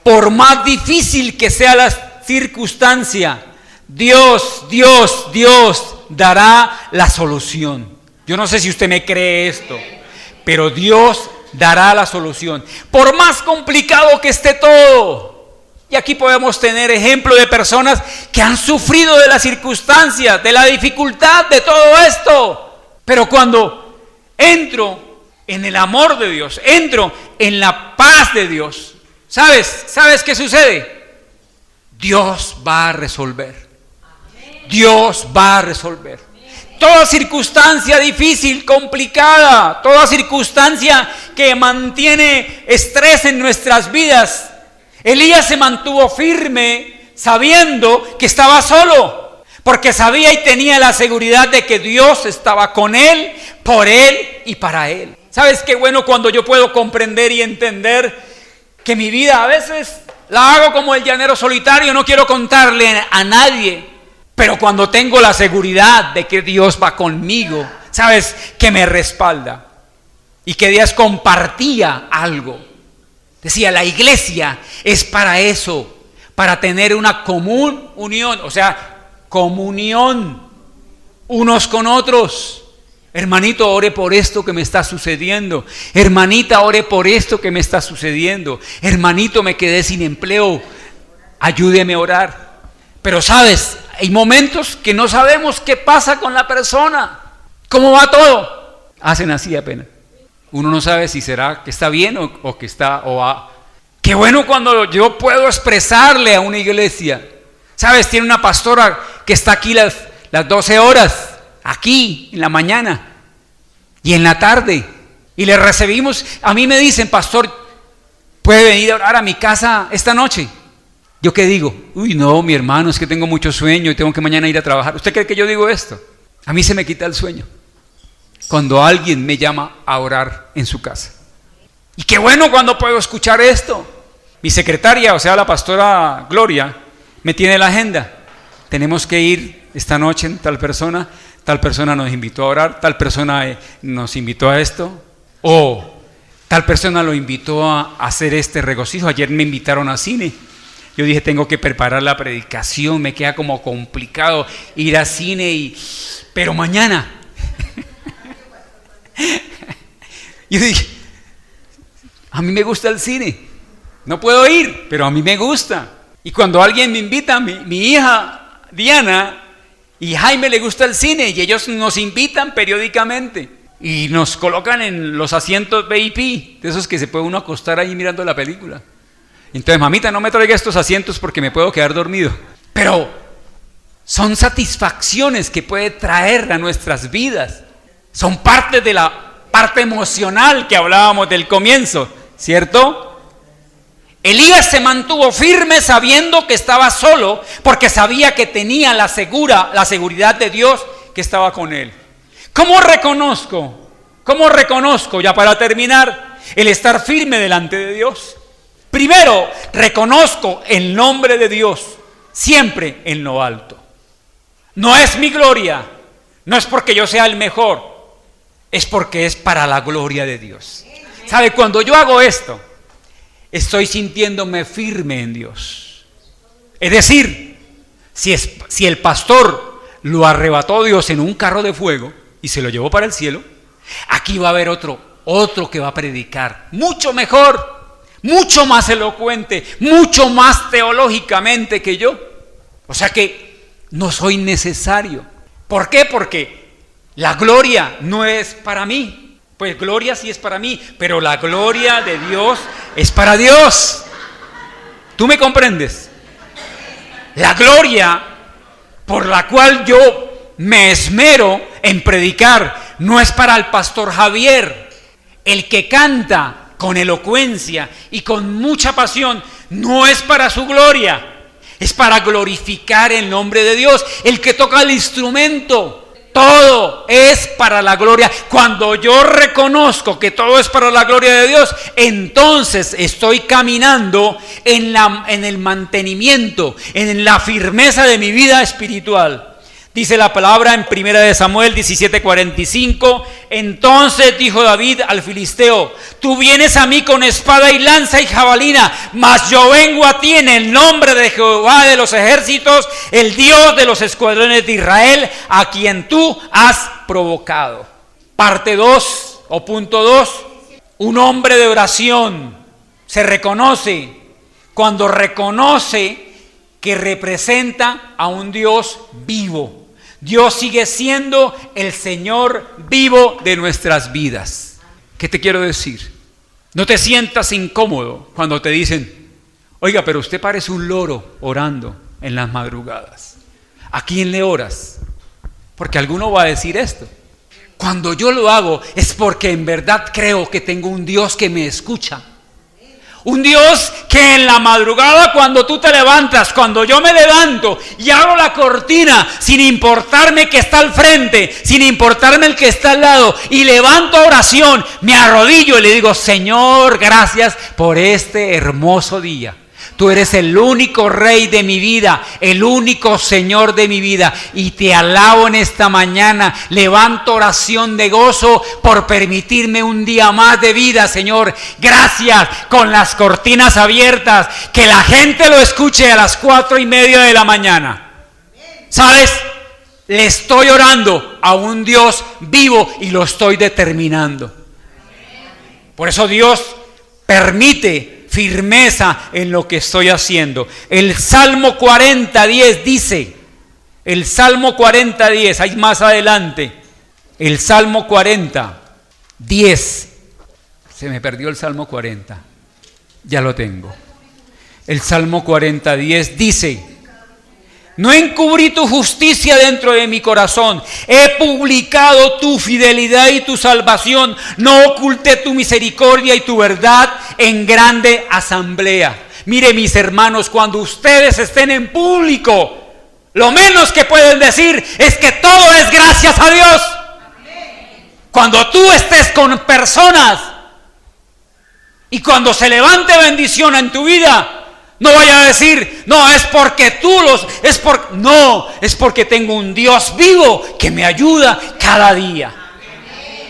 por más difícil que sea la circunstancia, Dios dará la solución. Yo no sé si usted me cree esto, pero Dios dará la solución. Por más complicado que esté todo. Y aquí podemos tener ejemplo de personas que han sufrido de las circunstancias, de la dificultad de todo esto. Pero cuando entro en el amor de Dios, entro en la paz de Dios, ¿sabes qué sucede? Dios va a resolver. Dios va a resolver. Toda circunstancia difícil, complicada, toda circunstancia que mantiene estrés en nuestras vidas, Elías se mantuvo firme sabiendo que estaba solo, porque sabía y tenía la seguridad de que Dios estaba con él, por él y para él. ¿Sabes qué bueno cuando yo puedo comprender y entender que mi vida a veces la hago como el llanero solitario, no quiero contarle a nadie, pero cuando tengo la seguridad de que Dios va conmigo, ¿sabes? Que me respalda. Y que Dios compartía algo. Decía, la iglesia es para eso, para tener una común unión, o sea, comunión unos con otros. Hermanito, ore por esto que me está sucediendo. Hermanita, ore por esto que me está sucediendo. Hermanito, me quedé sin empleo. Ayúdeme a orar. Pero sabes, hay momentos que no sabemos qué pasa con la persona. ¿Cómo va todo? Hacen así apenas. Uno no sabe si será que está bien o que está o va. Qué bueno cuando yo puedo expresarle a una iglesia. Sabes, tiene una pastora que está aquí las 12 horas. Aquí, en la mañana y en la tarde, y le recibimos. A mí me dicen, pastor, ¿puede venir a orar a mi casa esta noche? ¿Yo qué digo? Uy, no, mi hermano, es que tengo mucho sueño y tengo que mañana ir a trabajar. ¿Usted cree que yo digo esto? A mí se me quita el sueño cuando alguien me llama a orar en su casa. Y qué bueno cuando puedo escuchar esto. Mi secretaria, o sea, la pastora Gloria, me tiene la agenda. Tenemos que ir esta noche en tal persona nos invitó a orar, tal persona nos invitó a esto, o tal persona lo invitó a hacer este regocijo. Ayer me invitaron a cine. Yo dije, tengo que preparar la predicación, me queda como complicado ir a cine, pero mañana. Yo dije, a mí me gusta el cine, no puedo ir, pero a mí me gusta. Y cuando alguien me invita, mi hija Diana y Jaime le gusta el cine y ellos nos invitan periódicamente y nos colocan en los asientos VIP, de esos que se puede uno acostar ahí mirando la película. Entonces, mamita, no me traiga estos asientos porque me puedo quedar dormido. Pero son satisfacciones que puede traer a nuestras vidas. Son parte de la parte emocional que hablábamos del comienzo, ¿cierto? Elías se mantuvo firme sabiendo que estaba solo, porque sabía que tenía la seguridad de Dios que estaba con él. ¿Cómo reconozco, ya para terminar, el estar firme delante de Dios? Primero, reconozco el nombre de Dios siempre en lo alto. No es mi gloria, no es porque yo sea el mejor, es porque es para la gloria de Dios. ¿Sabe? Cuando yo hago esto, estoy sintiéndome firme en Dios. Es decir, si el pastor lo arrebató Dios en un carro de fuego y se lo llevó para el cielo, aquí va a haber otro que va a predicar mucho mejor, mucho más elocuente, mucho más teológicamente que yo. O sea que no soy necesario. ¿Por qué? Porque la gloria no es para mí. Pues gloria sí es para mí, pero la gloria de Dios es para Dios. ¿Tú me comprendes? La gloria por la cual yo me esmero en predicar no es para el pastor Javier. El que canta con elocuencia y con mucha pasión no es para su gloria, es para glorificar el nombre de Dios. El que toca el instrumento, todo es para la gloria. Cuando yo reconozco que todo es para la gloria de Dios, entonces estoy caminando en el mantenimiento, en la firmeza de mi vida espiritual. Dice la palabra en 1 Samuel 17:45, entonces dijo David al filisteo, tú vienes a mí con espada y lanza y jabalina, mas yo vengo a ti en el nombre de Jehová de los ejércitos, el Dios de los escuadrones de Israel, a quien tú has provocado. Parte 2 o punto 2, un hombre de oración se reconoce cuando reconoce que representa a un Dios vivo. Dios sigue siendo el Señor vivo de nuestras vidas. ¿Qué te quiero decir? No te sientas incómodo cuando te dicen, oiga, pero usted parece un loro orando en las madrugadas. ¿A quién le oras? Porque alguno va a decir esto. Cuando yo lo hago es porque en verdad creo que tengo un Dios que me escucha. Un Dios que en la madrugada, cuando tú te levantas, cuando yo me levanto y abro la cortina, sin importarme que está al frente, sin importarme el que está al lado, y levanto oración, me arrodillo y le digo: Señor, gracias por este hermoso día. Tú eres el único Rey de mi vida, el único Señor de mi vida, y te alabo en esta mañana. Levanto oración de gozo por permitirme un día más de vida, Señor. Gracias, con las cortinas abiertas, que la gente lo escuche a las 4:30 de la mañana. ¿Sabes? Le estoy orando a un Dios vivo y lo estoy determinando. Por eso Dios permite firmeza en lo que estoy haciendo. El Salmo 40:10 dice, el Salmo 40:10, ahí más adelante, el Salmo 40:10, se me perdió el Salmo 40, ya lo tengo. El Salmo 40:10 dice: no encubrí tu justicia dentro de mi corazón, he publicado tu fidelidad y tu salvación, no oculté tu misericordia y tu verdad en grande asamblea. Mire, mis hermanos, cuando ustedes estén en público, lo menos que pueden decir es que todo es gracias a Dios. Cuando tú estés con personas y cuando se levante bendición en tu vida, no vaya a decir: no, es porque no, es porque tengo un Dios vivo que me ayuda cada día.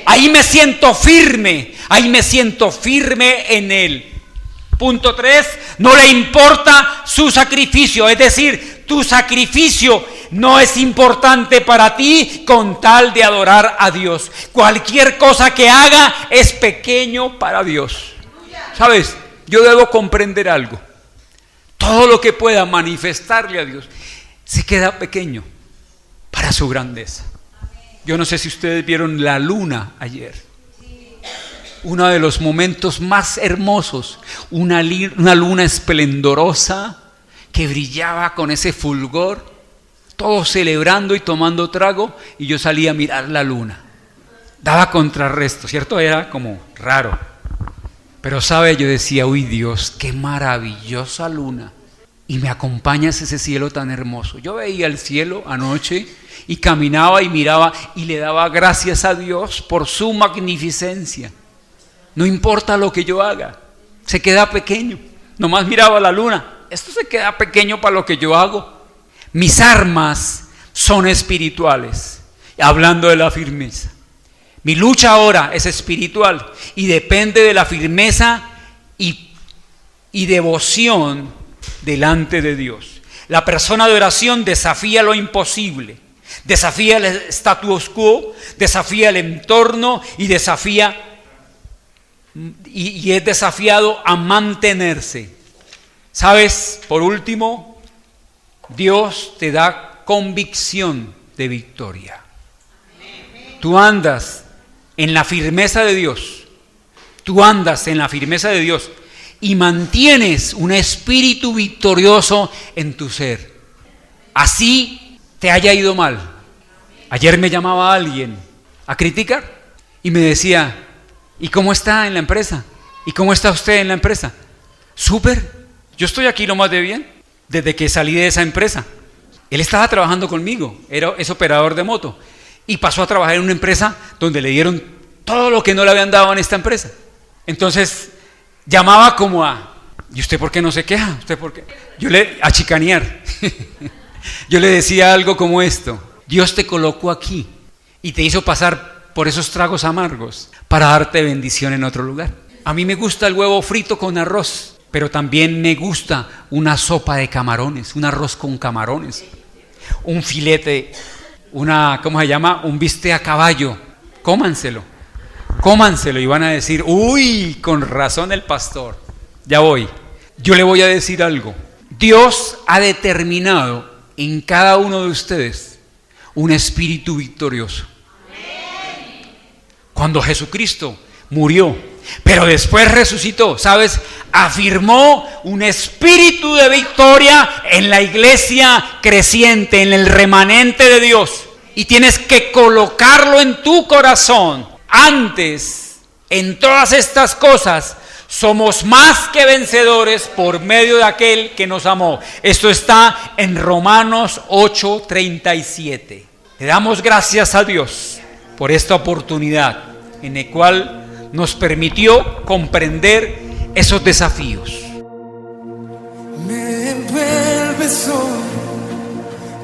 Ahí me siento firme en Él. Punto 3, no le importa su sacrificio, es decir, tu sacrificio no es importante para ti con tal de adorar a Dios. Cualquier cosa que haga es pequeño para Dios. ¿Sabes? Yo debo comprender algo. Todo lo que pueda manifestarle a Dios se queda pequeño para su grandeza. Yo no sé si ustedes vieron la luna ayer. Uno de los momentos más hermosos, una luna esplendorosa que brillaba con ese fulgor, todos celebrando y tomando trago, y yo salí a mirar la luna. Daba contrarresto, ¿cierto? Era como raro. Pero sabe, yo decía: uy, Dios, qué maravillosa luna. Y me acompañas ese cielo tan hermoso. Yo veía el cielo anoche y caminaba y miraba y le daba gracias a Dios por su magnificencia. No importa lo que yo haga, se queda pequeño. Nomás miraba la luna. Esto se queda pequeño para lo que yo hago. Mis armas son espirituales. Hablando de la firmeza. Mi lucha ahora es espiritual y depende de la firmeza y devoción delante de Dios. La persona de oración desafía lo imposible, desafía el status quo, desafía el entorno y es desafiado a mantenerse. ¿Sabes? Por último, Dios te da convicción de victoria. Tú andas en la firmeza de Dios. Tú andas en la firmeza de Dios y mantienes un espíritu victorioso en tu ser. Así te haya ido mal. Ayer me llamaba alguien a criticar y me decía: ¿y cómo está en la empresa? ¿Y cómo está usted en la empresa? Súper. Yo estoy aquí lo más de bien desde que salí de esa empresa. Él estaba trabajando conmigo, es operador de moto. Y pasó a trabajar en una empresa donde le dieron todo lo que no le habían dado en esta empresa. Entonces llamaba como a: ¿y usted por qué no se queja? ¿Usted por qué? A chicanear. Yo le decía algo como esto: Dios te colocó aquí y te hizo pasar por esos tragos amargos para darte bendición en otro lugar. A mí me gusta el huevo frito con arroz, pero también me gusta una sopa de camarones, un arroz con camarones, un filete, ¿cómo se llama? Un bistec a caballo. Cómanselo y van a decir: uy, con razón el pastor. Ya voy. Yo le voy a decir algo. Dios ha determinado en cada uno de ustedes un espíritu victorioso. Cuando Jesucristo murió, pero después resucitó, ¿sabes? Afirmó un espíritu de victoria en la iglesia creciente, en el remanente de Dios. Y tienes que colocarlo en tu corazón. Antes, en todas estas cosas, somos más que vencedores por medio de aquel que nos amó. Esto está en Romanos 8:37. Le damos gracias a Dios por esta oportunidad en la cual nos permitió comprender esos desafíos. Me envuelves hoy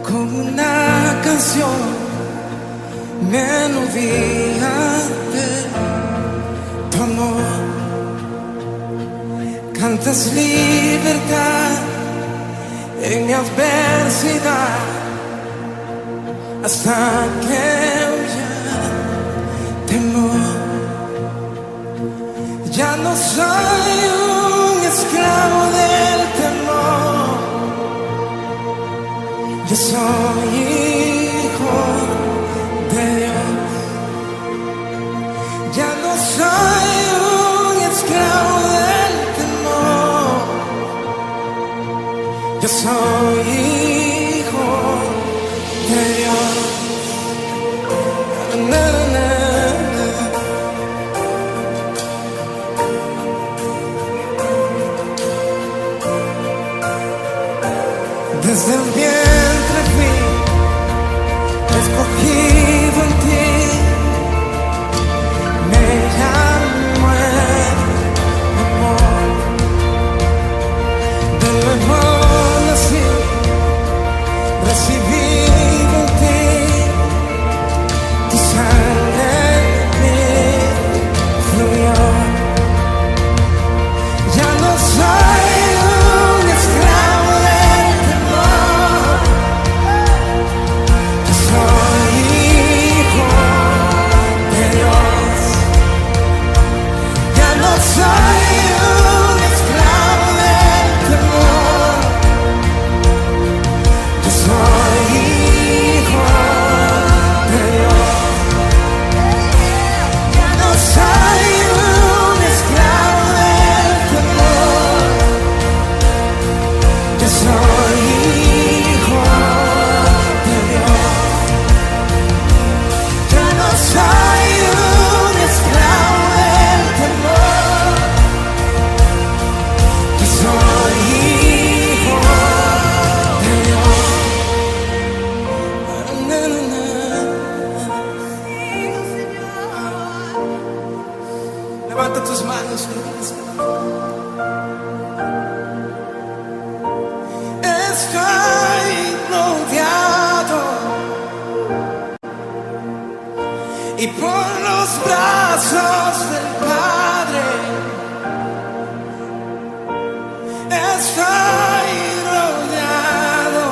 con una canción, melodía de tu amor. Cantas libertad en mi adversidad, hasta que huya temor. Ya no soy un esclavo del temor, yo soy hijo de Dios. Ya no soy un esclavo del temor, yo soy hijo de Dios. Na, na, na. Desde el vientre fui escogido en ti, me llamo el amor. De nuevo nací, recibido en ti, tu sangre en mí fluyó. Ya no soy un esclavo del temor, yo soy hijo de Dios. Ya no soy un esclavo del temor, yo soy hijo de Dios. Ya no soy un esclavo del temor, yo soy hijo de Dios. Ya no soy un esclavo del temor, yo soy hijo de Dios. Na, na, na. Levanta tus manos, iglesia. Estoy rodeado y por los brazos del Padre. Estoy rodeado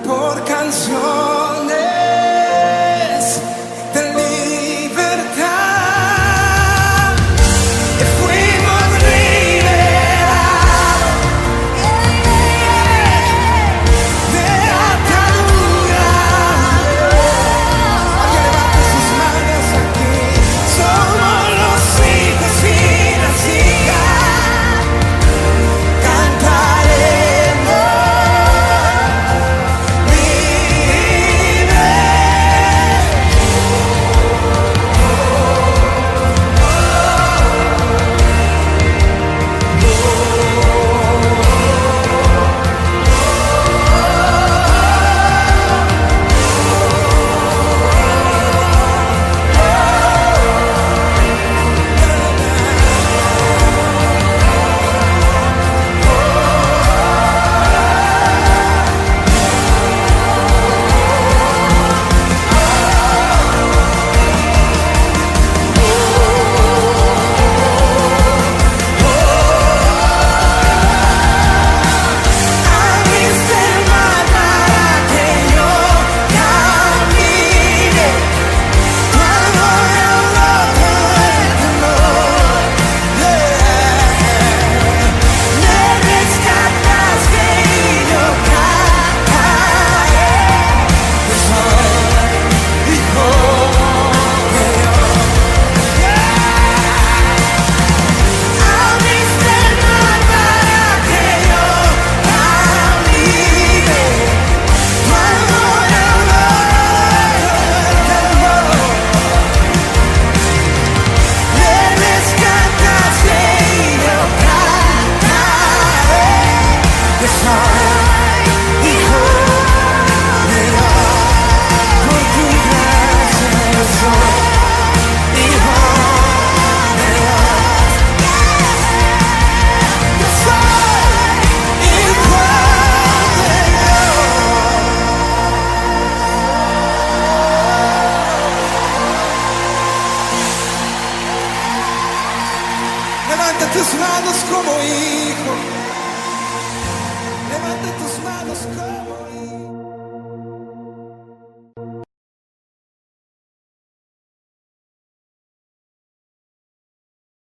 por canciones de libertad. Y fuimos liberados de ataduras. Alguien levante sus manos aquí. Somos Levanta tus manos como hijo. Levanta tus manos como